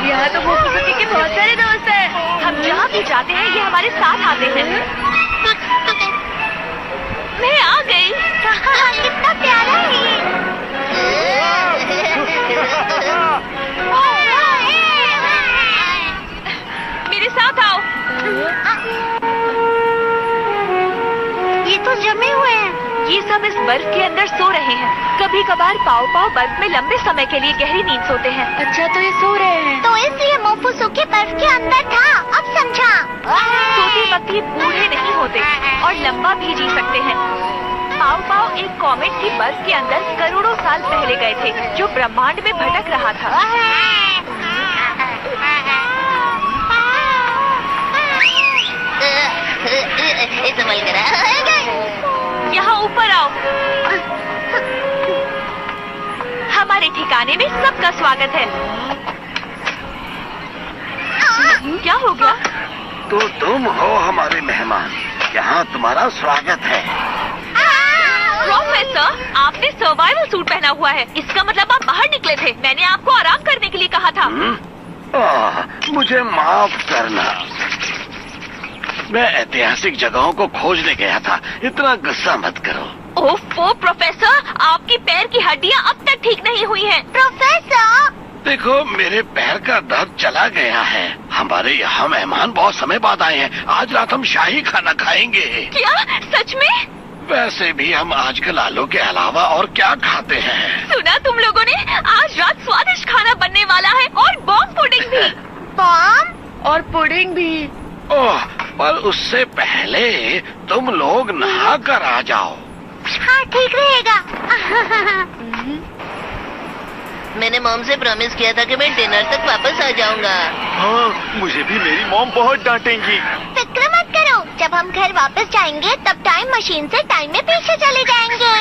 यहाँ तो मोटू के बहुत सारे दोस्त हैं। हम जहाँ भी जाते हैं ये हमारे साथ आते हैं। मैं आ गई। कितना प्यारा है ये। मेरे साथ आओ। ये तो जमे हुए हैं। ये सब इस बर्फ के अंदर सो रहे हैं। कभी कभार पाव पाव बर्फ में लंबे समय के लिए गहरी नींद सोते हैं। अच्छा, तो ये सो रहे हैं। तो इसलिए मोफुसुकी बर्फ के अंदर था। अब समझा। सोते वक्त ये बूढ़े नहीं होते और लंबा भी जी सकते हैं। पाव पाव एक कॉमेट की बर्फ के अंदर करोड़ों साल पहले गए थे, जो ब्रह्मांड में भटक रहा था। संभल कर यहाँ ऊपर आओ। हमारे ठिकाने में सबका स्वागत है। क्या हो गया? तो तुम हो हमारे मेहमान, यहाँ तुम्हारा स्वागत है। प्रोफेसर, आपने सर्वाइवल सूट पहना हुआ है। इसका मतलब आप बाहर निकले थे। मैंने आपको आराम करने के लिए कहा था। मुझे माफ करना, मैं ऐतिहासिक जगहों को खोजने गया था। इतना गुस्सा मत करो। ओफो प्रोफेसर, आपकी पैर की हड्डियाँ अब तक ठीक नहीं हुई हैं। प्रोफेसर, देखो, मेरे पैर का दर्द चला गया है। हमारे यहाँ मेहमान बहुत समय बाद आए हैं। आज रात हम शाही खाना खाएंगे। क्या सच में? वैसे भी हम आजकल आलू के अलावा और क्या खाते हैं? सुना तुम लोगों ने? आज रात स्वादिष्ट खाना बनने वाला है और बॉम्ब पुडिंग भी। बॉम्ब और पुडिंग भी। ओह, पर उससे पहले तुम लोग नहा कर आ जाओ। हाँ, ठीक रहेगा। मैंने मॉम से प्रॉमिस किया था कि मैं डिनर तक वापस आ जाऊंगा। हाँ, मुझे भी मेरी मॉम बहुत डांटेंगी। फिक्र मत करो, जब हम घर वापस जाएंगे तब टाइम मशीन से टाइम में पीछे चले जाएंगे।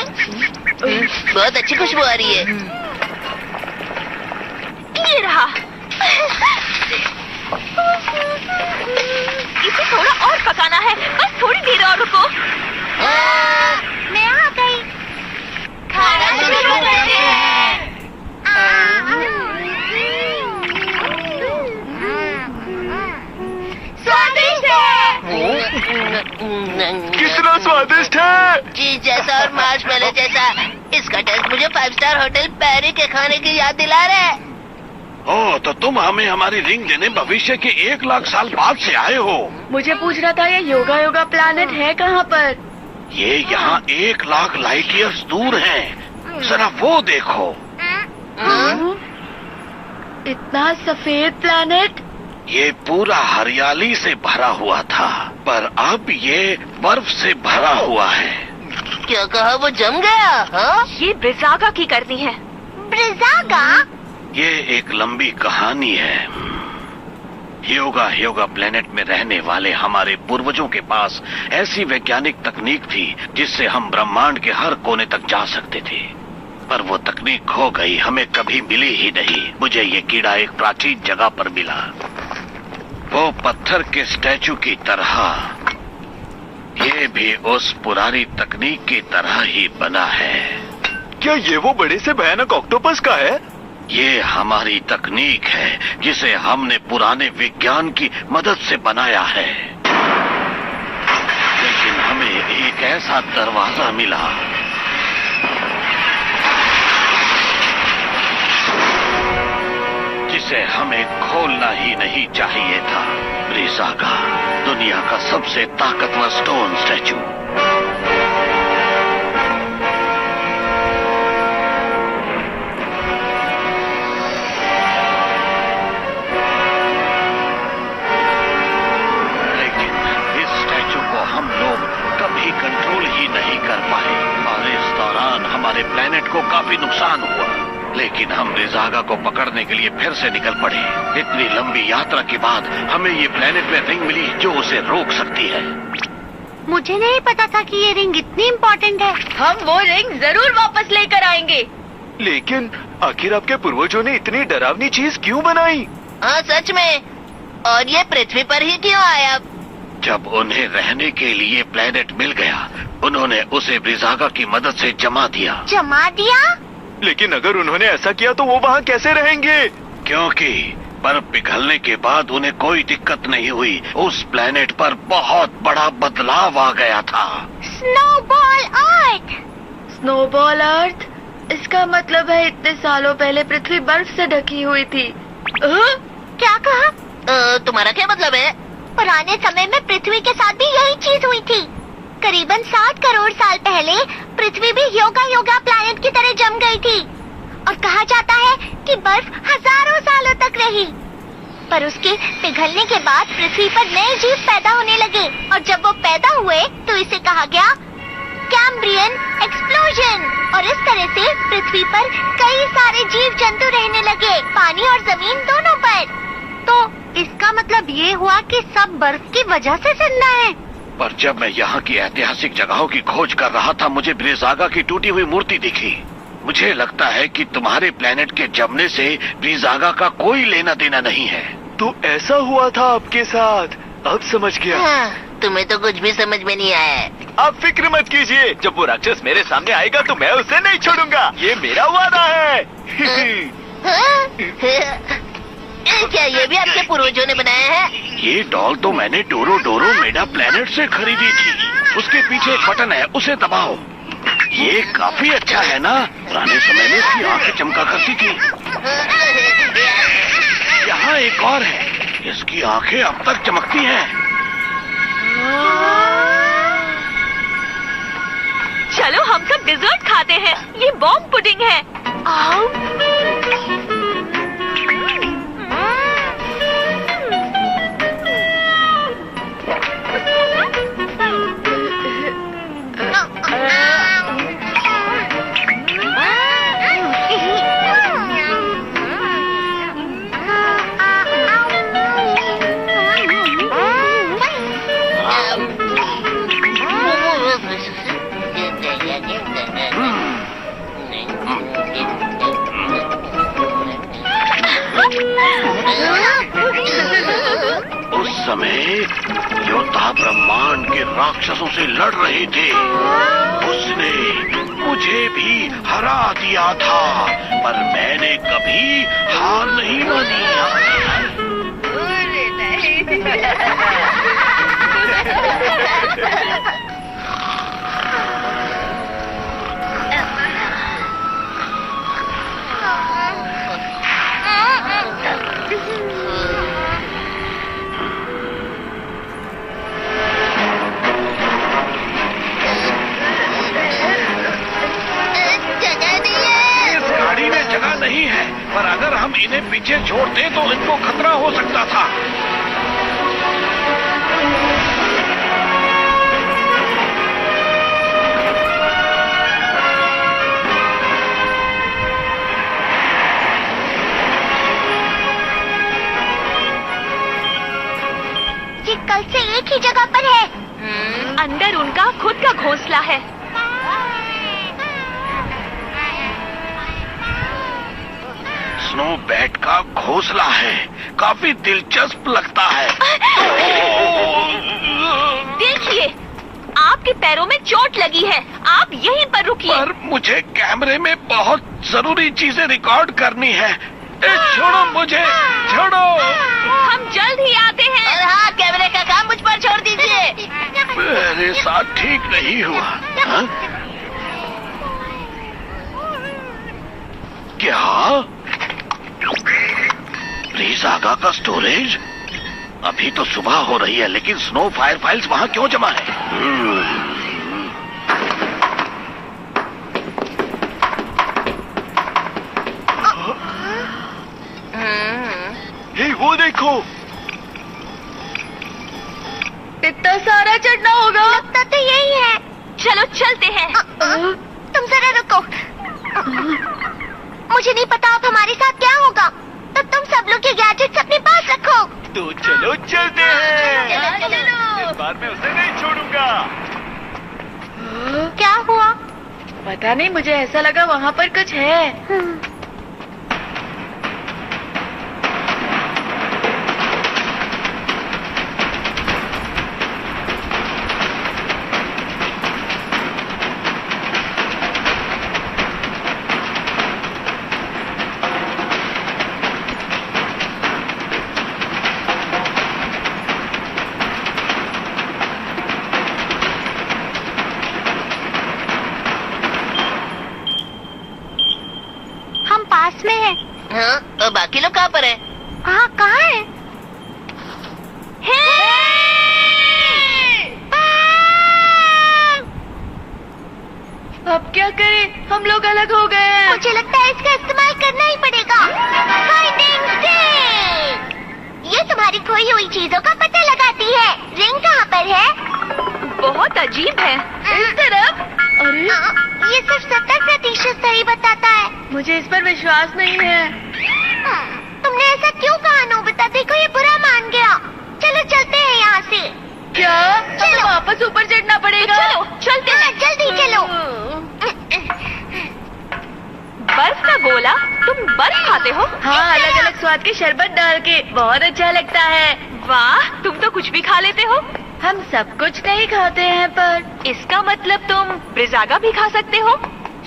बहुत अच्छी खुशबू आ रही है। ये रहा। इसे थोड़ा और पकाना है। बस थोड़ी देर और रुको। मैं आ गई। खाना शुरू करते हैं। स्वादिष्ट है। कितना स्वादिष्ट है। चीज जैसा और मार्शमैलो जैसा। इसका टेस्ट मुझे 5 स्टार होटल पैरी के खाने की याद दिला रहा है। ओह, तो तुम हमें हमारी रिंग देने भविष्य के 1 लाख साल बाद से आए हो। मुझे पूछ रहा था, ये योगा प्लैनेट है कहाँ पर? ये यहाँ 1 लाख लाइट ईयर्स दूर है। जरा वो देखो। इतना सफेद प्लैनेट। ये पूरा हरियाली से भरा हुआ था, पर अब ये बर्फ से भरा हुआ है। क्या कहा? वो जम गया? हाँ? ये ब्रिजागा की करनी है। ब्रिजागा? ये एक लंबी कहानी है। योगा प्लेनेट में रहने वाले हमारे पूर्वजों के पास ऐसी वैज्ञानिक तकनीक थी जिससे हम ब्रह्मांड के हर कोने तक जा सकते थे, पर वो तकनीक खो गई, हमें कभी मिली ही नहीं। मुझे ये कीड़ा एक प्राचीन जगह पर मिला, वो पत्थर के स्टैचू की तरह। ये भी उस पुरानी तकनीक की तरह ही बना है। क्या ये वो बड़े से भयानक ऑक्टोपस का है? ये हमारी तकनीक है जिसे हमने पुराने विज्ञान की मदद से बनाया है, लेकिन हमें एक ऐसा दरवाजा मिला जिसे हमें खोलना ही नहीं चाहिए था। ब्रिजागा, दुनिया का सबसे ताकतवर स्टोन स्टैचू। कंट्रोल ही नहीं कर पाए और इस दौरान हमारे प्लेनेट को काफी नुकसान हुआ, लेकिन हम ब्रिजागा को पकड़ने के लिए फिर से निकल पड़े। इतनी लंबी यात्रा के बाद हमें ये प्लेनेट में रिंग मिली जो उसे रोक सकती है। मुझे नहीं पता था कि ये रिंग इतनी इम्पोर्टेंट है। हम वो रिंग जरूर वापस लेकर आएंगे। लेकिन आखिर आपके पूर्वजों ने इतनी डरावनी चीज क्यों बनाई? हाँ, सच में। और ये पृथ्वी पर ही क्यों आया? जब उन्हें रहने के लिए प्लेनेट मिल गया, उन्होंने उसे ब्रिजागा की मदद से जमा दिया। जमा दिया? लेकिन अगर उन्होंने ऐसा किया तो वो वहाँ कैसे रहेंगे? क्योंकि बर्फ पिघलने के बाद उन्हें कोई दिक्कत नहीं हुई। उस प्लेनेट पर बहुत बड़ा बदलाव आ गया था। स्नोबॉल अर्थ। स्नोबॉल अर्थ? इसका मतलब है इतने सालों पहले पृथ्वी बर्फ से ढकी हुई थी। क्या कहा? तुम्हारा क्या मतलब है? पुराने समय में पृथ्वी के साथ भी यही चीज हुई थी। करीबन 60 करोड़ साल पहले पृथ्वी भी योगा प्लैनेट की तरह जम गई थी और कहा जाता है कि बर्फ हजारों सालों तक रही। पर उसके पिघलने के बाद पृथ्वी पर नए जीव पैदा होने लगे और जब वो पैदा हुए तो इसे कहा गया कैम्ब्रियन एक्सप्लोजन। और इस तरह से पृथ्वी पर कई सारे जीव जंतु रहने लगे, पानी और जमीन दोनों पर। तो इसका मतलब ये हुआ कि सब बर्फ की वजह से जिंदा है। पर जब मैं यहाँ की ऐतिहासिक जगहों की खोज कर रहा था, मुझे ब्रिजागा की टूटी हुई मूर्ति दिखी। मुझे लगता है कि तुम्हारे प्लेनेट के जमने से ब्रिजागा का कोई लेना देना नहीं है। तो ऐसा हुआ था आपके साथ? अब समझ गया। हाँ, तुम्हें तो कुछ भी समझ में नहीं आया। आप फिक्र मत कीजिए, जब वो राक्षस मेरे सामने आएगा तो मैं उसे नहीं छोड़ूंगा। ये मेरा वादा है। क्या ये भी आपके पूर्वजों ने बनाया है? ये डॉल तो मैंने डोरो डोरो मेडा प्लेनेट से खरीदी थी। उसके पीछे एक बटन है, उसे दबाओ। ये काफी अच्छा है ना? पुराने समय में इसकी आंखें चमका करती थी। यहाँ एक और है, इसकी आंखें अब तक चमकती हैं। चलो हम सब डिजर्ट खाते हैं। ये बॉम्ब पुडिंग है। उस समय योद्धा ब्रह्मांड के राक्षसों से लड़ रहे थे। उसने मुझे भी हरा दिया था, पर मैंने कभी हार नहीं मानी। जगह नहीं है, पर अगर हम इन्हें पीछे छोड़ते तो इनको खतरा हो सकता था। ये कल से एक ही जगह पर है। अंदर उनका खुद का घोंसला है। स्नो बैट का घोंसला है, काफी दिलचस्प लगता है। देखिए, आपके पैरों में चोट लगी है, आप यहीं पर रुकिए। पर मुझे कैमरे में बहुत जरूरी चीजें रिकॉर्ड करनी है। छोड़ो मुझे, छोड़ो। हम जल्द ही आते हैं। हाँ, कैमरे का काम मुझ पर छोड़ दीजिए। मेरे साथ ठीक नहीं हुआ। हाँ? क्या? ब्रिजागा का स्टोरेज? अभी तो सुबह हो रही है, लेकिन स्नो फायर फाइल्स वहाँ क्यों जमा है? हे, वो देखो। इतना सारा चढ़ना होगा। लगता तो यही है। चलो चलते हैं। तुम जरा रुको। मुझे नहीं पता अब हमारे साथ क्या होगा, तो तुम सब लोग ये गैजेट्स अपने पास रखो। तो चलो चलते हैं। चलो। इस बार मैं उसे नहीं छोड़ूंगा। क्या हुआ? पता नहीं, मुझे ऐसा लगा वहाँ पर कुछ है। पास में है। हाँ, और बाकी लोग कहाँ पर है? हाँ, कहाँ है? अब क्या करें? हम लोग अलग हो गए हैं। मुझे लगता है इसका इस्तेमाल करना ही पड़ेगा। Finding stick! ये तुम्हारी खोई हुई चीजों का पता लगाती है। रिंग कहाँ पर है? बहुत अजीब है। इस तरफ। अरे ये सिर्फ 70% सही बताता है। मुझे इस पर विश्वास नहीं है। तुमने ऐसा क्यों कहा नोबिता? देखो ये बुरा मान गया। चलो चलते हैं यहाँ से। क्या? हमें वापस ऊपर चढ़ना पड़ेगा? चलो चलते हैं। जल्दी चलो। बर्फ का गोला? तुम बर्फ खाते हो? हाँ, अलग अलग स्वाद के शरबत डाल के बहुत अच्छा लगता है। वाह, तुम तो कुछ भी खा लेते हो। हम सब कुछ नहीं खाते हैं, पर इसका मतलब तुम ब्रिजागा भी खा सकते हो?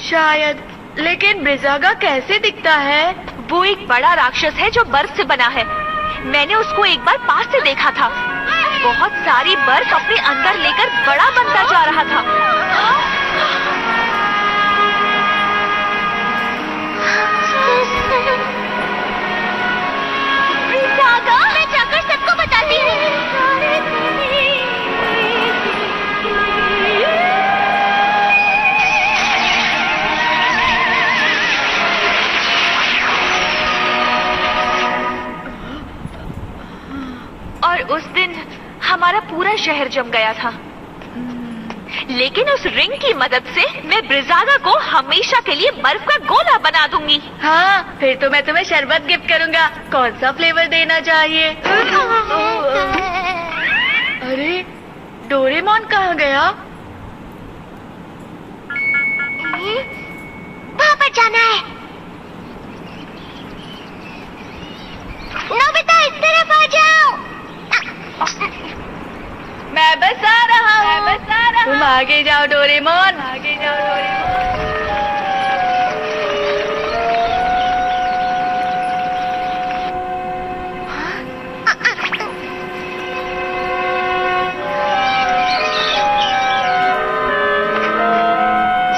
शायद। लेकिन ब्रिजागा कैसे दिखता है? वो एक बड़ा राक्षस है जो बर्फ से बना है। मैंने उसको एक बार पास से देखा था। बहुत सारी बर्फ अपने अंदर लेकर बड़ा बनता जा रहा था। ब्रिजागा, मैं जाकर सबको बताती हूँ। और उस दिन हमारा पूरा शहर जम गया था। लेकिन उस रिंग की मदद से मैं ब्रिजागा को हमेशा के लिए बर्फ का गोला बना दूंगी। हाँ, फिर तो मैं तुम्हें शरबत गिफ्ट करूंगा। कौन सा फ्लेवर देना चाहिए? अरे, डोरेमोन कहाँ गया? वहाँ पर जाना है। नोबिता, इस तरफ आ जाओ। मैं बस आ रहा हूँ। तुम आगे जाओ डोरेमोन, आगे जाओ डोरेमोन।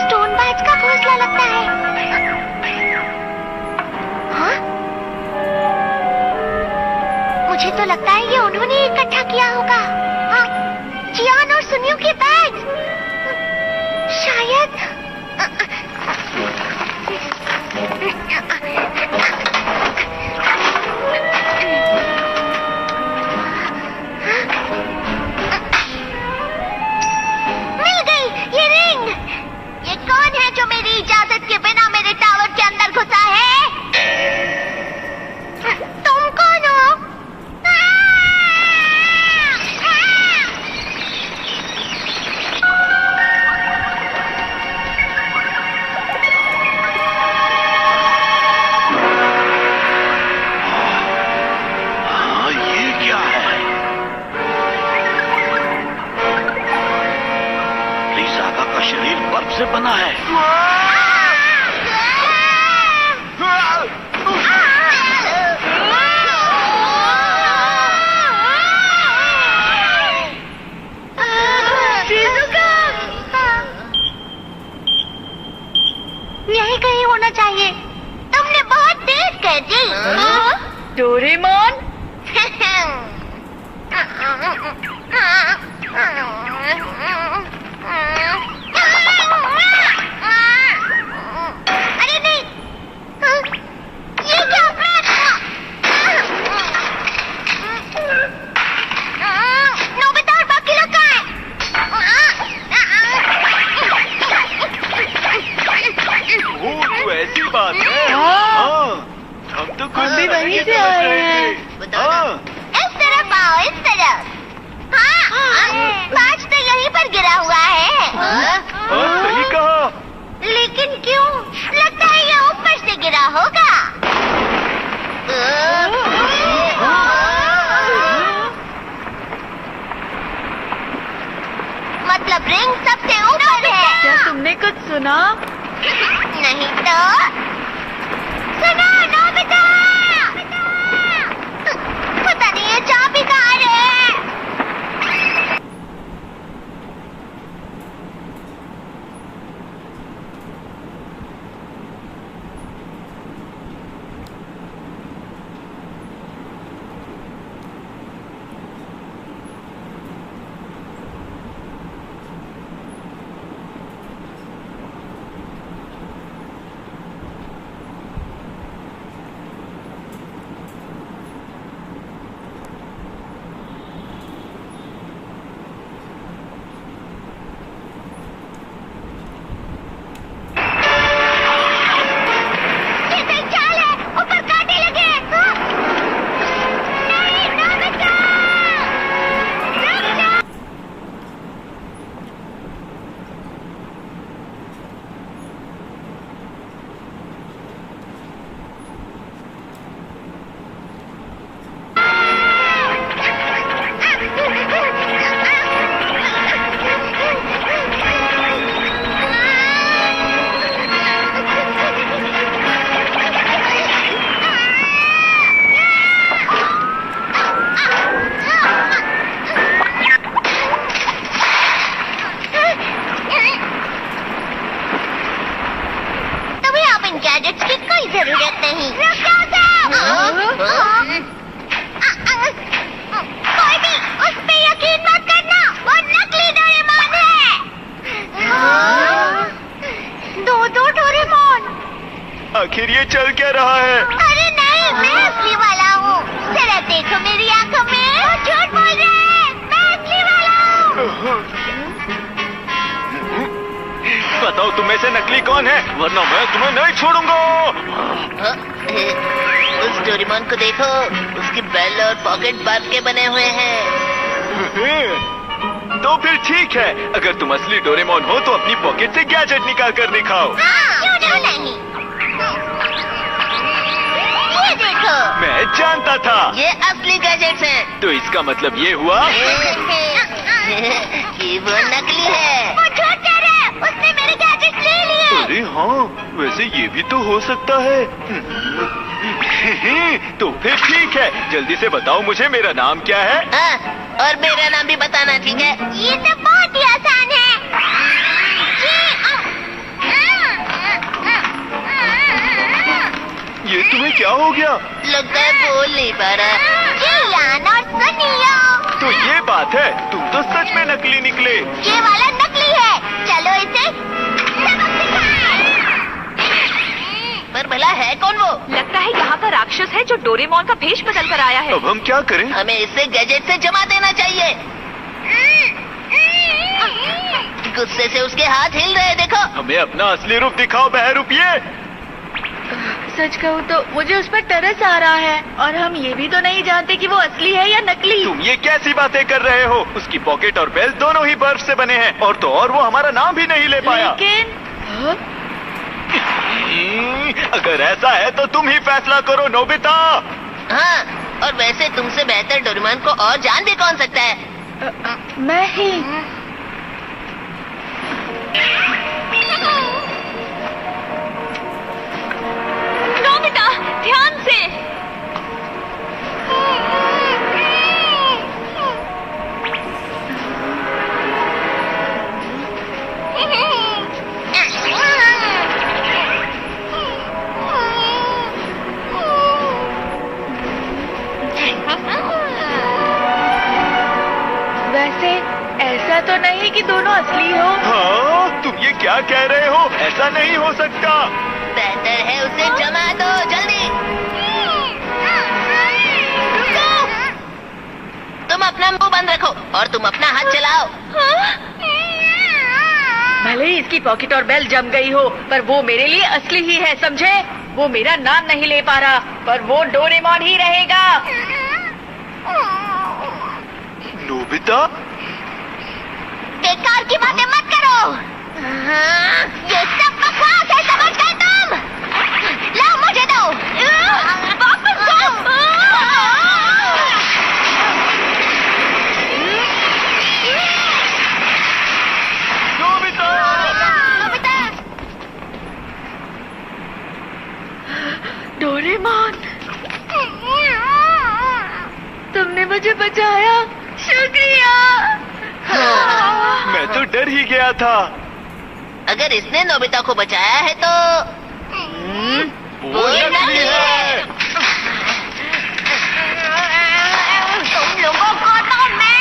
स्टोन बाज का घोंसला लगता है। हाँ? मुझे तो लगता है ये उन्होंने इकट्ठा किया होगा। हाँ, जियान और सुनियो के बैग। शायद। मिल गई ये रिंग। ये कौन है जो मेरी इजाजत के बिना मेरे टावर के अंदर घुसा है? तुम कौन हो? हाँ, ये क्या है? ब्रिजागा का शरीर बर्फ से बना है। यही कहीं होना चाहिए। तुमने बहुत देर कर दी। डोरेमोन? अरे नहीं, ये क्या? नोबिता और बाकी लोग कहाँ हैं? ओह, तो ऐसी बात है। हाँ। हम तो हम भी वहीं से आए हैं। हाँ, इस तरफ आओ, इस तरफ। हाँ, बाज तो यहीं पर गिरा हुआ है। हाँ, सही कहा। लेकिन क्यों? लगता है ये ऊपर से गिरा होगा। मतलब रिंग सबसे ऊपर है। क्या तुमने कुछ सुना? नहीं तो सुनो नोबिता, पता नहीं ये चाबी कहाँ है। जरूरत नहीं। रुक जाओ सब। कोई भी उस पे यकीन मत करना, वो नकली डोरेमोन है। दो डोरेमोन। आखिर ये चल क्या रहा है? अरे नहीं, मैं असली वाला हूँ। जरा देखो मेरी आंखों में, वो झूठ बोल रहे हैं। मैं असली वाला हूँ। बताओ तुम में से नकली कौन है, वरना मैं तुम्हें नहीं छोड़ूंगा। उस डोरेमोन को देखो, उसकी बेल और पॉकेट बर्फ के बने हुए हैं। तो फिर ठीक है, अगर तुम असली डोरेमोन हो तो अपनी पॉकेट से गैजेट निकाल कर दिखाओ। क्यों नहीं? ये देखो। मैं जानता था। ये असली गैजेट्स हैं। तो इसका मतलब ये हुआ कि वो नकली है। वो झूठ कह रहा है, उसने मेरे गैजेट ले लिए। अरे हाँ, वैसे ये भी तो हो सकता है। तो फिर ठीक है, जल्दी से बताओ मुझे मेरा नाम क्या है? हाँ, और मेरा नाम भी बताना, ठीक है? ये तो बहुत ही आसान है। ये तुम्हें क्या हो गया? लगता है बोल नहीं पा रहा। जियान और सुनियो। तो ये बात है, तुम तो सच में नकली निकले। ये वाला नकली है, चलो इसे सबक सिखाएं। पर भला है कौन वो? लगता है यहाँ का राक्षस है जो डोरेमोन का भेष बदल कर आया है। अब हम क्या करें? हमें इसे गैजेट से जमा देना चाहिए। गुस्से से उसके हाथ हिल रहे, देखो। हमें अपना असली रूप दिखाओ बहरूपिये। सच कहूँ तो मुझे उस पर तरस आ रहा है, और हम ये भी तो नहीं जानते कि वो असली है या नकली। तुम ये कैसी बातें कर रहे हो? उसकी पॉकेट और बेल दोनों ही बर्फ से बने हैं, और तो और वो हमारा नाम भी नहीं ले पाया। लेकिन अगर ऐसा है तो तुम ही फैसला करो नोबिता। हाँ, और वैसे तुमसे बेहतर डोरेमोन को और जान भी कौन सकता है? मैं ही। नोबिता, ध्यान से। वैसे ऐसा तो नहीं कि दोनों असली हो। हाँ, तुम ये क्या कह रहे हो? ऐसा नहीं हो सकता। बेहतर है उसे जमा दो, जल्दी। तुम अपना मुंह बंद रखो और तुम अपना हाथ चलाओ। भले ही इसकी पॉकेट और बेल जम गई हो, पर वो मेरे लिए असली ही है, समझे? वो मेरा नाम नहीं ले पा रहा, पर वो डोरेमोन ही रहेगा। नोबिता? बेकार की बातें मत करो। ये सब बकवास है, समझ गए तुम? लाओ मुझे दो। वापस जाओ। नोबिता! डोरेमोन, तुमने मुझे बचाया, शुक्रिया। मैं तो डर ही गया था। अगर इसने नोबिता को बचाया है तो वो नकली है। तुम लोगों को तो मैं।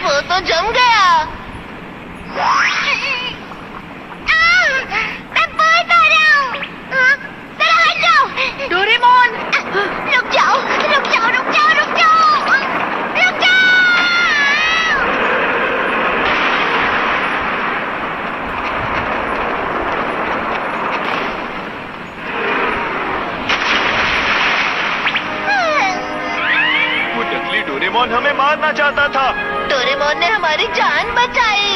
वो तो जम गया। मैं बहुत आ रहा हूँ। जरा हट जाओ। डोरेमोन, रुक जाओ, रुक जाओ, रुक जाओ, रुक जाओ, रुक जाओ। वो नकली डोरेमोन हमें मारना चाहता था। डोरेमोन ने हमारी जान बचाई।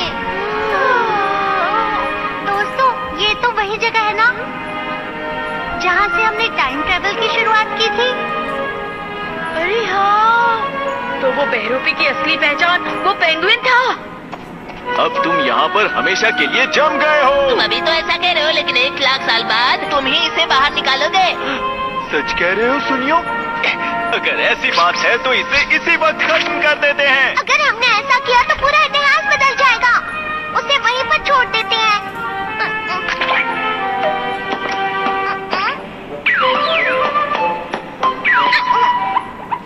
दोस्तों, ये तो वही जगह है ना जहाँ से हमने टाइम ट्रेवल की शुरुआत की थी। अरे हाँ, तो वो बहरूपी की असली पहचान वो पेंगुइन था। अब तुम यहाँ पर हमेशा के लिए जम गए तुम हो। अभी तो ऐसा कह रहे हो, लेकिन 1 लाख साल बाद तुम ही इसे बाहर निकालोगे। सच कह रहे हो सुनियो? अगर ऐसी बात है तो इसे इसी वक्त खत्म कर देते हैं। अगर हमने ऐसा किया तो पूरा इतिहास बदल जाएगा। उसे वहीं पर छोड़ देते हैं।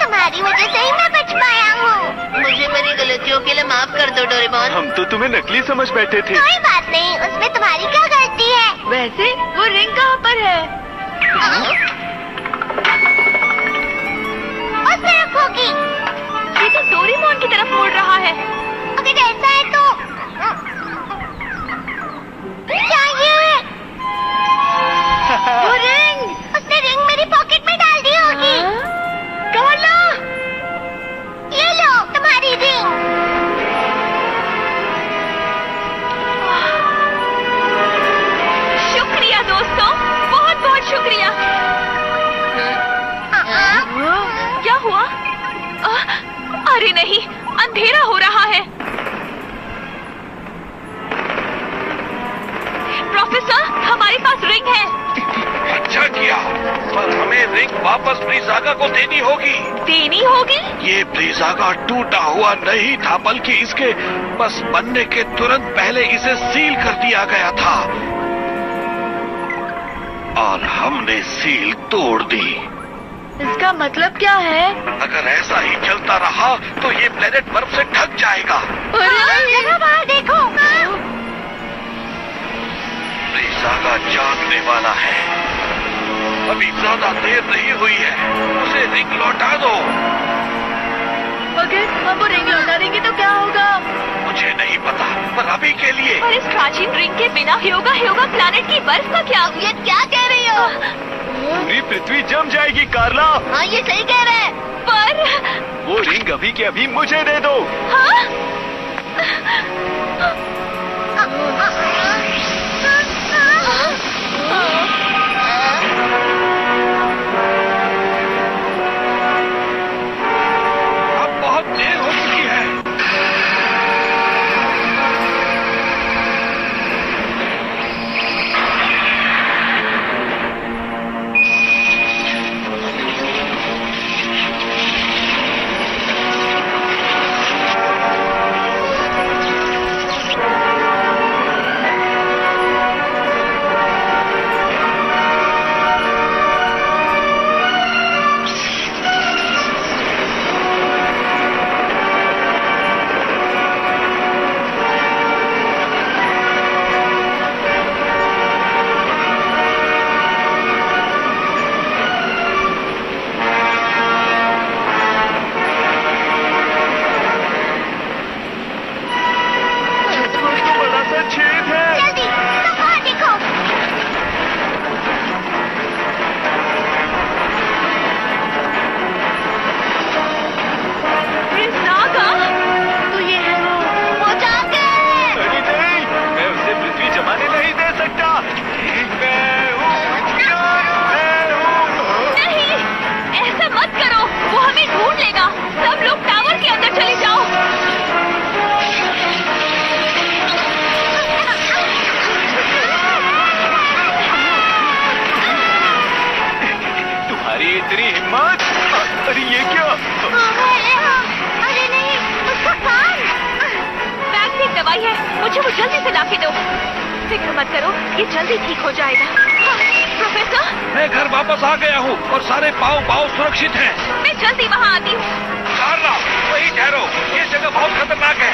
तुम्हारी वजह से ही मैं बच पाया हूँ। मुझे मेरी गलतियों के लिए माफ कर दो डोरेमोन। हम तो तुम्हें नकली समझ बैठे थे। कोई बात नहीं, उसमें तुम्हारी क्या गलती है? वैसे वो रिंग कहाँ पर है? उस तरफ होगी। ये तो डोरेमोन की तरफ मुड़ रहा है। अगर ऐसा है तो क्या ये है? वो रिंग! उसने रिंग मेरी पॉकेट में डाल दी होगी। कार्ला! ये लो तुम्हारी रिंग। शुक्रिया दोस्तों, बहुत बहुत शुक्रिया। क्या हुआ? अरे नहीं, अंधेरा हो रहा है। प्रोफेसर, हमारे पास रिंग है। अच्छा किया, पर हमें रिंग वापस ब्रीज़ागा को देनी होगी। देनी होगी? ये ब्रीज़ागा टूटा हुआ नहीं था, बल्कि इसके बस बनने के तुरंत पहले इसे सील कर दिया गया था और हमने सील तोड़ दी। इसका मतलब क्या है? अगर ऐसा ही चलता रहा तो ये प्लेनेट बर्फ से ढक जाएगा। जरा बाहर देखो। ब्रीज़ागा जागने वाला है। अभी ज्यादा देर नहीं हुई है, उसे रिंग लौटा दो। अगर हम वो रिंग लौटा देंगे तो क्या होगा? मुझे नहीं पता, पर अभी के लिए पर इस प्राचीन रिंग के बिना ह्योगा ह्योगा प्लैनेट की बर्फ का क्या? ये क्या कह रही हो? पूरी पृथ्वी जम जाएगी कार्ला। हाँ, ये सही कह रहे हैं। पर वो रिंग अभी के अभी मुझे दे दो। हाँ? अब बहुत देर हो चुकी है। मुझे वो जल्दी से लाके दो। फिक्र मत करो, ये जल्दी ठीक हो जाएगा। हाँ, प्रोफेसर, मैं घर वापस आ गया हूँ और सारे पाँव सुरक्षित हैं। मैं जल्दी वहाँ आती हूँ। कार्ला, वहीं ठहरो, ये जगह बहुत खतरनाक है।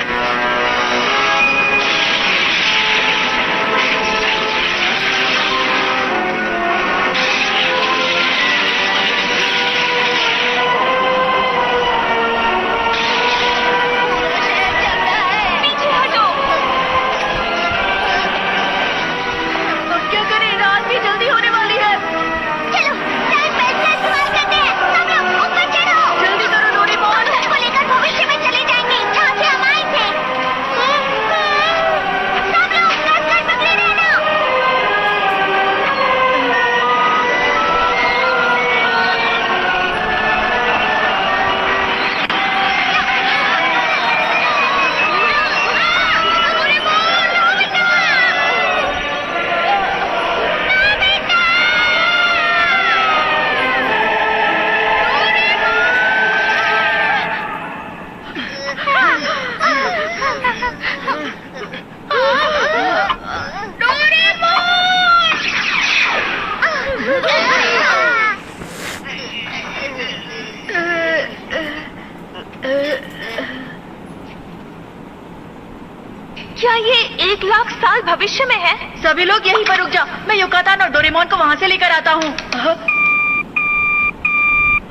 भविष्य में है। सभी लोग यहीं पर रुक जाओ, मैं युकातान और डोरेमोन को वहाँ से लेकर आता हूँ।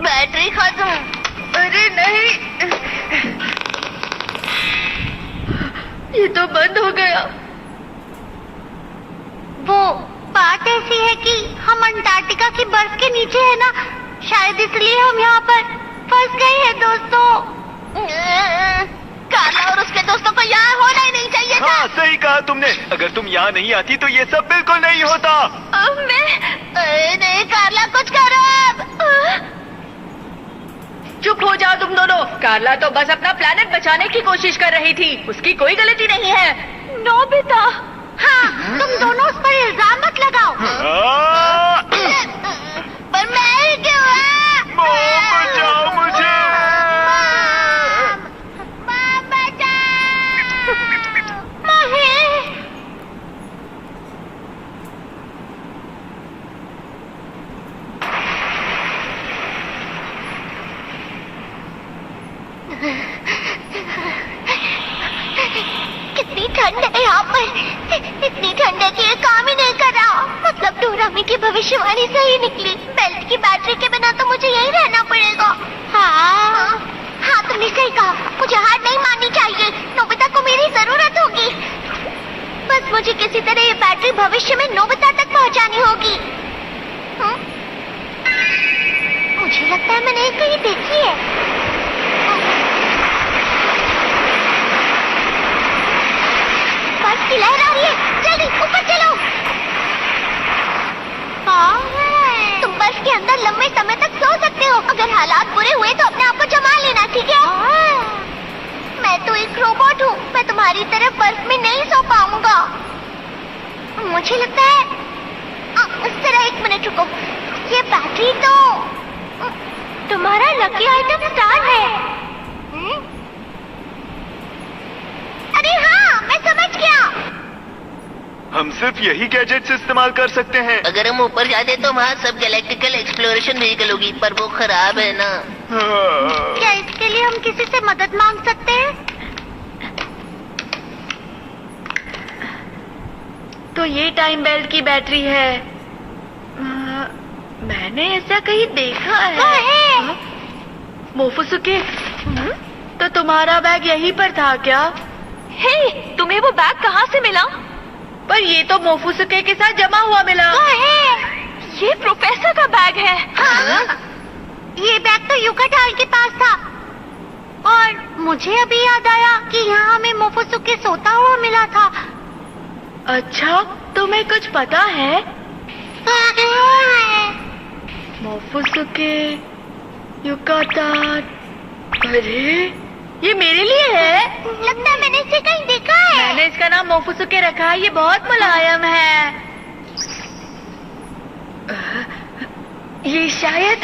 बैटरी खत्म। अरे नहीं, ये तो बंद हो गया। वो बात ऐसी है कि हम अंटार्कटिका की बर्फ के नीचे है ना, शायद इसलिए हम यहाँ पर फंस गए हैं दोस्तों। कार्ला और उसके दोस्तों को यहाँ होना ही नहीं चाहिए था। हाँ, सही कहा तुमने। अगर तुम यहाँ नहीं आती तो ये सब बिल्कुल नहीं होता। नहीं कार्ला, कुछ करो अब। चुप हो जाओ तुम दोनों। कार्ला तो बस अपना प्लेनेट बचाने की कोशिश कर रही थी, उसकी कोई गलती नहीं है। नोबिता, हाँ, तुम दोनों उस पर इल्जाम मत लगाओ। पर मैं ही क्यों? बचाओ मुझे। कितनी ठंड है यहाँ पर, इतनी ठंड है कि ये काम ही नहीं कर रहा। मतलब डोरामी की भविष्यवाणी सही निकली। बेल्ट की बैटरी के बिना तो मुझे यहीं रहना पड़ेगा। हाँ, तुमने सही कहा। मुझे हार नहीं माननी चाहिए। नोबिता को मेरी जरूरत होगी। बस मुझे किसी तरह ये बैटरी भविष्य में नोबिता तक पहुँचानी होगी। मुझे लगता है मैंने कहीं देखी है। बर्फ की लहर आ रही है, जल्दी ऊपर चलो। तुम बर्फ के अंदर लंबे समय तक सो सकते हो। अगर हालात बुरे हुए तो अपने आप को जमा लेना, ठीक है? मैं तो एक रोबोट हूँ, मैं तुम्हारी तरह बर्फ में नहीं सो पाऊंगा। मुझे लगता है जरा एक मिनट रुको। ये बैटरी तो तुम्हारा लकी आइटम स्टार है। अरे हाँ, मैं समझ गया। हम सिर्फ यही गैजेट्स इस्तेमाल कर सकते हैं। अगर हम ऊपर जाते तो वहाँ सब गैलेक्टिकल एक्सप्लोरेशन व्हीकल होगी, पर वो खराब है ना। क्या इसके लिए हम किसी से मदद मांग सकते हैं? तो ये टाइम बेल्ट की बैटरी है। मैंने ऐसा कहीं देखा है। मोफुसुके, तो तुम्हारा बैग यहीं पर था क्या? हे, तुम्हें वो बैग कहाँ से मिला? पर ये तो मोफुसुके के साथ जमा हुआ मिला। ये प्रोफेसर का बैग है। हाँ? ये बैग तो युकातान के पास था। और मुझे अभी याद आया कि यहाँ हमें मोफुसुके सोता हुआ मिला था। अच्छा, तुम्हें कुछ पता है? मोफुसुके, युकातान। अरे, ये मेरे लिए है। लगता है मैंने इसे कहीं देखा है। मैंने इसका नाम मोफुसुके रखा है, ये बहुत मुलायम है। ये शायद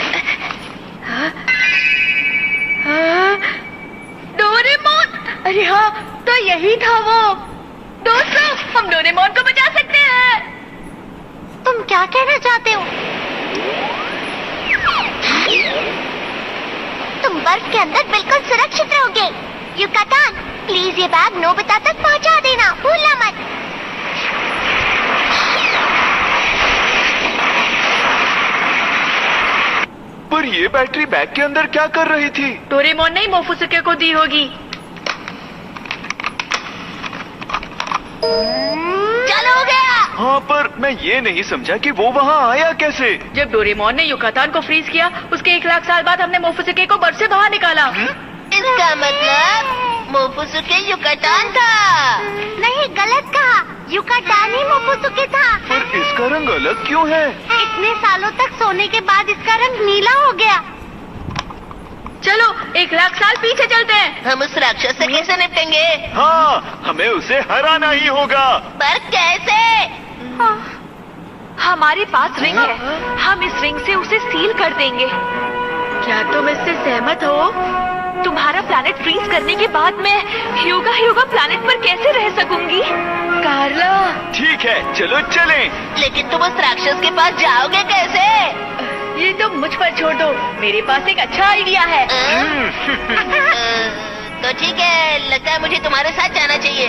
डोरेमोन। अरे हाँ, तो यही था वो। दोस्तों, हम डोरेमोन को बचा सकते हैं। तुम क्या कहना चाहते हो? तुम बर्फ के अंदर बिल्कुल सुरक्षित रहोगे। युकातान, प्लीज ये बैग नोबिता तक पहुंचा देना, भूलना मत। पर ये बैटरी बैग के अंदर क्या कर रही थी? डोरेमोन ने मोफुसुके को दी होगी। चलो हो गया। हाँ, पर मैं ये नहीं समझा कि वो वहाँ आया कैसे? जब डोरेमोन ने युकातान को फ्रीज किया, उसके 1 लाख साल बाद हमने मोफुसुके को बर्फ से बाहर निकाला। इसका मतलब मोफुसुके युकातान था। नहीं, गलत कहा। युकातान ही मोफुसुके था। पर इसका रंग अलग क्यों है? इतने सालों तक सोने के बाद इसका रंग नीला हो गया। चलो 1 लाख साल पीछे चलते हैं। हम उस राक्षस से कैसे निपटेंगे? हाँ, हमें उसे हराना ही होगा। पर कैसे? हमारे पास रिंग है, हम इस रिंग से उसे सील कर देंगे। क्या तुम इससे सहमत हो? तुम्हारा प्लैनेट फ्रीज करने के बाद मैं ह्यूगा प्लैनेट पर कैसे रह सकूंगी? कार्ला, ठीक है, चलो चलें। लेकिन तुम उस राक्षस के पास जाओगे कैसे? ये तो मुझ पर छोड़ दो, मेरे पास एक अच्छा आइडिया है। तो ठीक है, लगता है मुझे तुम्हारे साथ जाना चाहिए।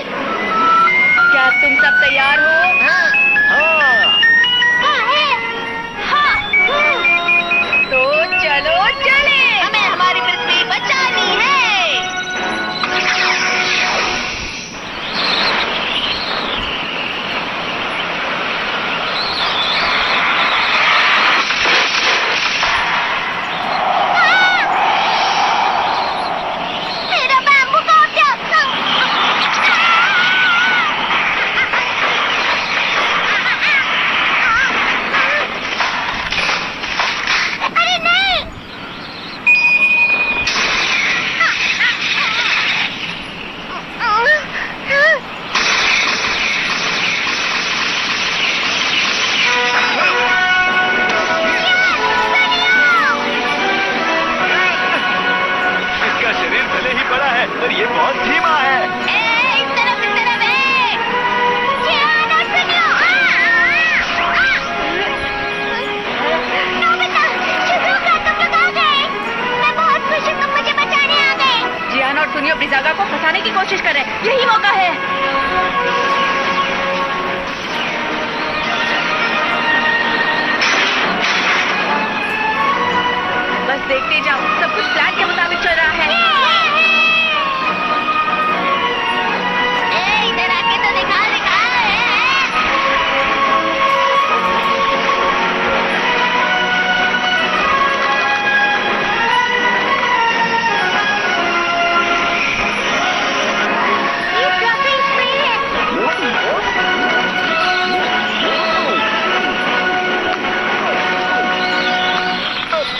क्या तुम सब तैयार हो? हाँ। तो चलो चले। हमें हमारी पृथ्वी बचानी है। मेरा बैम्बू का अरे नहीं। इसका शरीर भले ही बड़ा है पर ये बहुत धीमा है। इस तरफ है। जियान और सुनियो। नोबिता, शिज़ुका, तुम लोग आ गए। मैं बहुत खुश हूँ तुम मुझे बचाने आ गए। जियान और सुनियो ब्रिजागा को फंसाने की कोशिश कर रहे हैं। यही मौका है। बस देखते जाओ, सब कुछ प्लान के मुताबिक चल रहा है। इधर आके तो दिखा। ये फ्लफी स्प्रे है।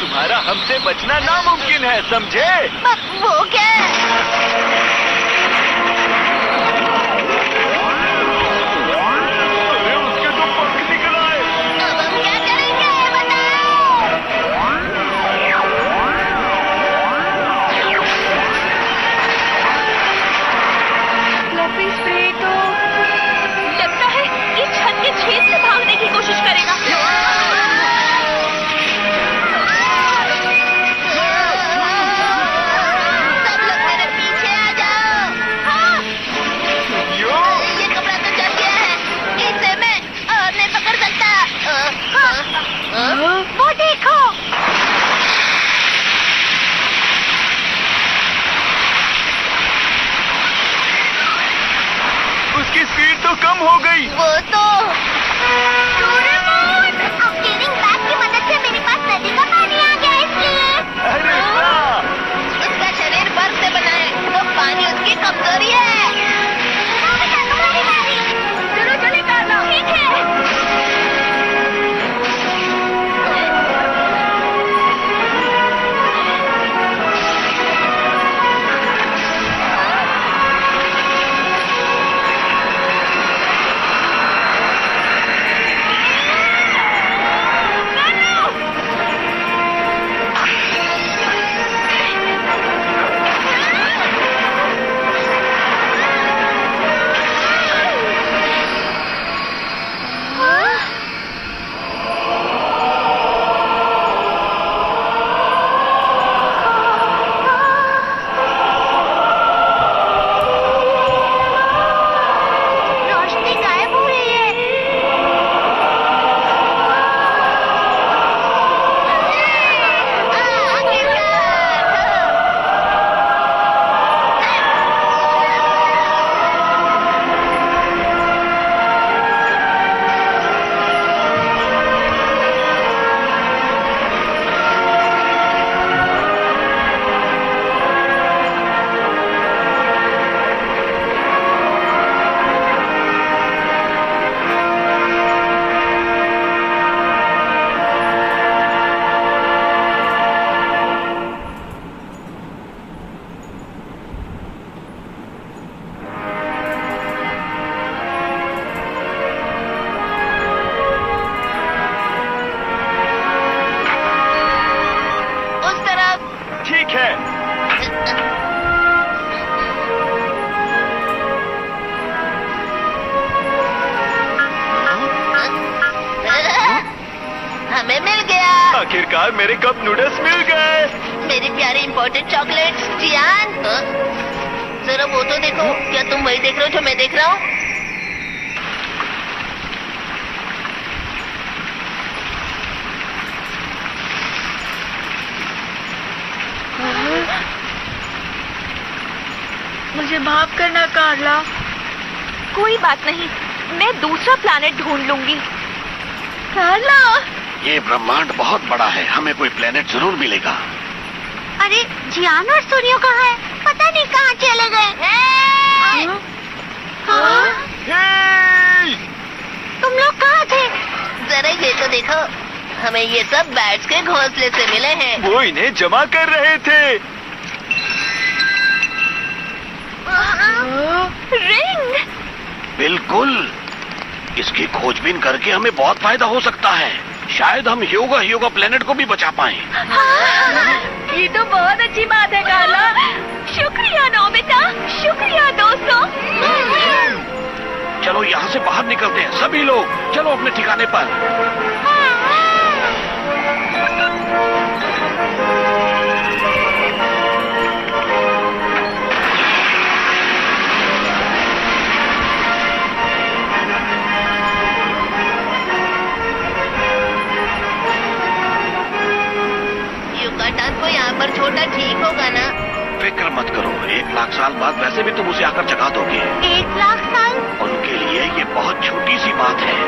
तुम्हारा हमसे बचना नामुमकिन है, समझे? वो क्या? अरे उसके तो पंख निकल आए। अब हम क्या करेंगे बताओ। फ्लफी स्प्रे तो लगता है ये छत के छेद से भागने की कोशिश करेगा। सब लोग मेरे पीछे आ जाओ। यो, ये कपड़ा तो चल गया है। इसे मैं और नहीं पकड़ सकता। वो देखो। उसकी स्पीड तो कम हो गई। वो तो डोरेमोन, अब स्टीयरिंग बैग की मदद से मेरे पास नदी का पानी आ गया इसलिए। अरे वाह! उसका शरीर बर्फ से बना है तो पानी उसकी कमजोरी है। नोबिता, तुम्हारी बारी। चलो चले कार्लो। ठीक है। रोशनी गायब हो रही है। आखिरकार मेरे कप नूडल्स मिल गए। मेरे प्यारे इम्पोर्टेड चॉकलेट्स। जियान, जरा वो तो देखो। क्या तुम वही देख रहे हो जो मैं देख रहा हूँ? माफ करना कार्ला। कोई बात नहीं, मैं दूसरा प्लैनेट ढूंढ लूंगी। कार्ला, ये ब्रह्मांड बहुत बड़ा है, हमें कोई प्लेनेट जरूर मिलेगा। अरे जियान और सूर्यो कहाँ है? पता नहीं कहाँ चले गए। तुम लोग कहाँ थे? जरा ये तो देखो, हमें ये सब बैट्स के घोंसले से मिले हैं। वो इन्हें जमा कर रहे थे। रिंग! बिल्कुल, इसकी खोजबीन करके हमें बहुत फायदा हो सकता है। शायद हम ह्यूगा प्लेनेट को भी बचा पाएं। ये तो बहुत अच्छी बात है कार्ला। शुक्रिया नोबिता, शुक्रिया दोस्तों। चलो यहाँ से बाहर निकलते हैं सभी लोग, चलो अपने ठिकाने पर। युकाटान को यहाँ पर छोटा ठीक होगा ना? फिक्र मत करो, 1 लाख साल बाद वैसे भी तुम उसे आकर जगा दोगे। 1 लाख साल? उनके लिए ये बहुत छोटी सी बात है।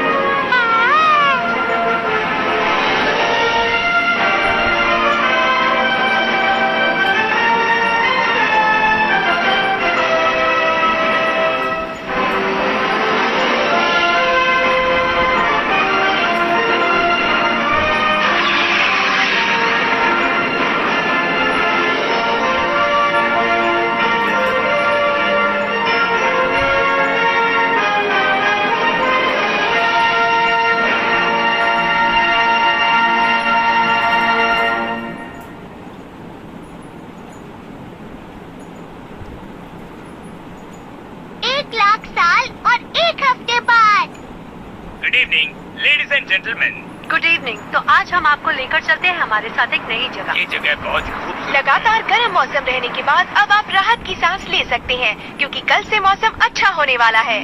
Good evening ladies and gentleman. Good evening. तो आज हम आपको लेकर चलते हैं हमारे साथ एक नई जगह। ये जगह बहुत खूबसूरत। लगातार गर्म मौसम रहने के बाद अब आप राहत की सांस ले सकते हैं, क्योंकि कल से मौसम अच्छा होने वाला है।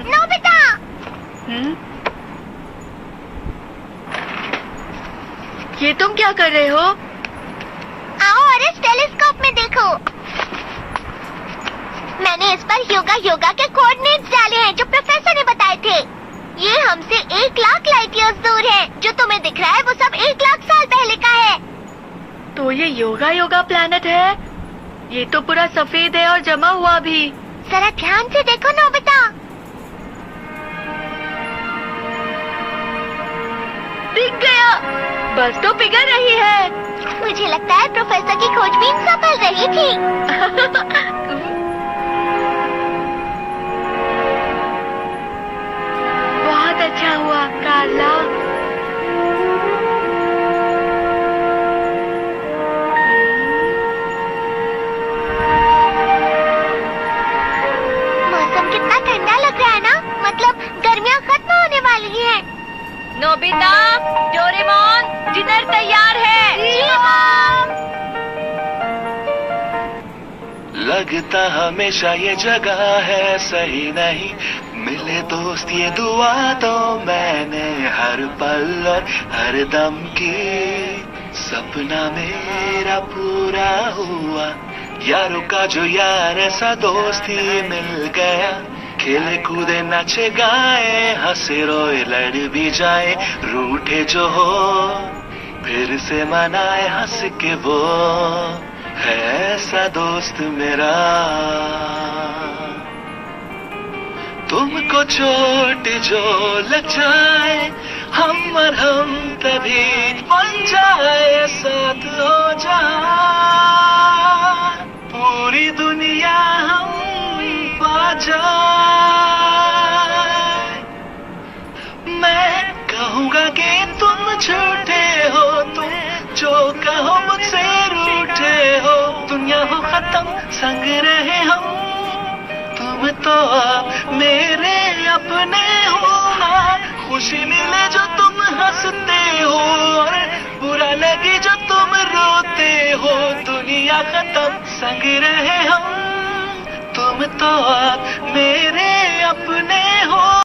नोबिता! ये तुम क्या कर रहे हो? आओ और इस टेलीस्कोप में देखो। मैंने इस पर योगा के कोऑर्डिनेट्स डाले हैं जो प्रोफेसर ने बताए थे। ये हमसे 1 लाख लाइट ईयर्स दूर है। जो तुम्हें दिख रहा है वो सब 1 लाख साल पहले का है। तो ये योगा प्लैनेट है? ये तो पूरा सफेद है और जमा हुआ भी। जरा ध्यान से देखो नोबिता। दिख गया, बस तो पिघल रही है। मुझे लगता है प्रोफेसर की खोजबीन सफल रही थी। बहुत अच्छा हुआ कार्ला। मौसम कितना ठंडा लग रहा है ना, मतलब गर्मियाँ खत्म होने वाली हैं। नोबिता, डोरेमोन, डिनर तैयार है। जी मैम। लगता हमेशा ये जगह है सही नहीं, मिले दोस्त ये दुआ तो मैंने हर पल और हर दम की। सपना मेरा पूरा हुआ, यारों का जो यार ऐसा दोस्त ही मिल गया। खेले कूदे नाचे गाए, हंसे रोए लड़ भी जाए, रूठे जो हो फिर से मनाए हंस के। वो है ऐसा दोस्त मेरा। तुमको चोट जो लग जाए, हम और हम तभी बन जाए, साथ हो जाए, पूरी दुनिया हम पा जाए। मैं कहूँगा कि तुम झूठे हो, तुम जो कहो मुझसे रूठे हो। दुनिया हो खत्म संग रहे हम, तुम तो मेरे अपने हो ना। खुशी मिले जो तुम हंसते हो, और बुरा लगे जो तुम रोते हो। दुनिया खत्म संग रहे हम, तुम तो मेरे अपने हो।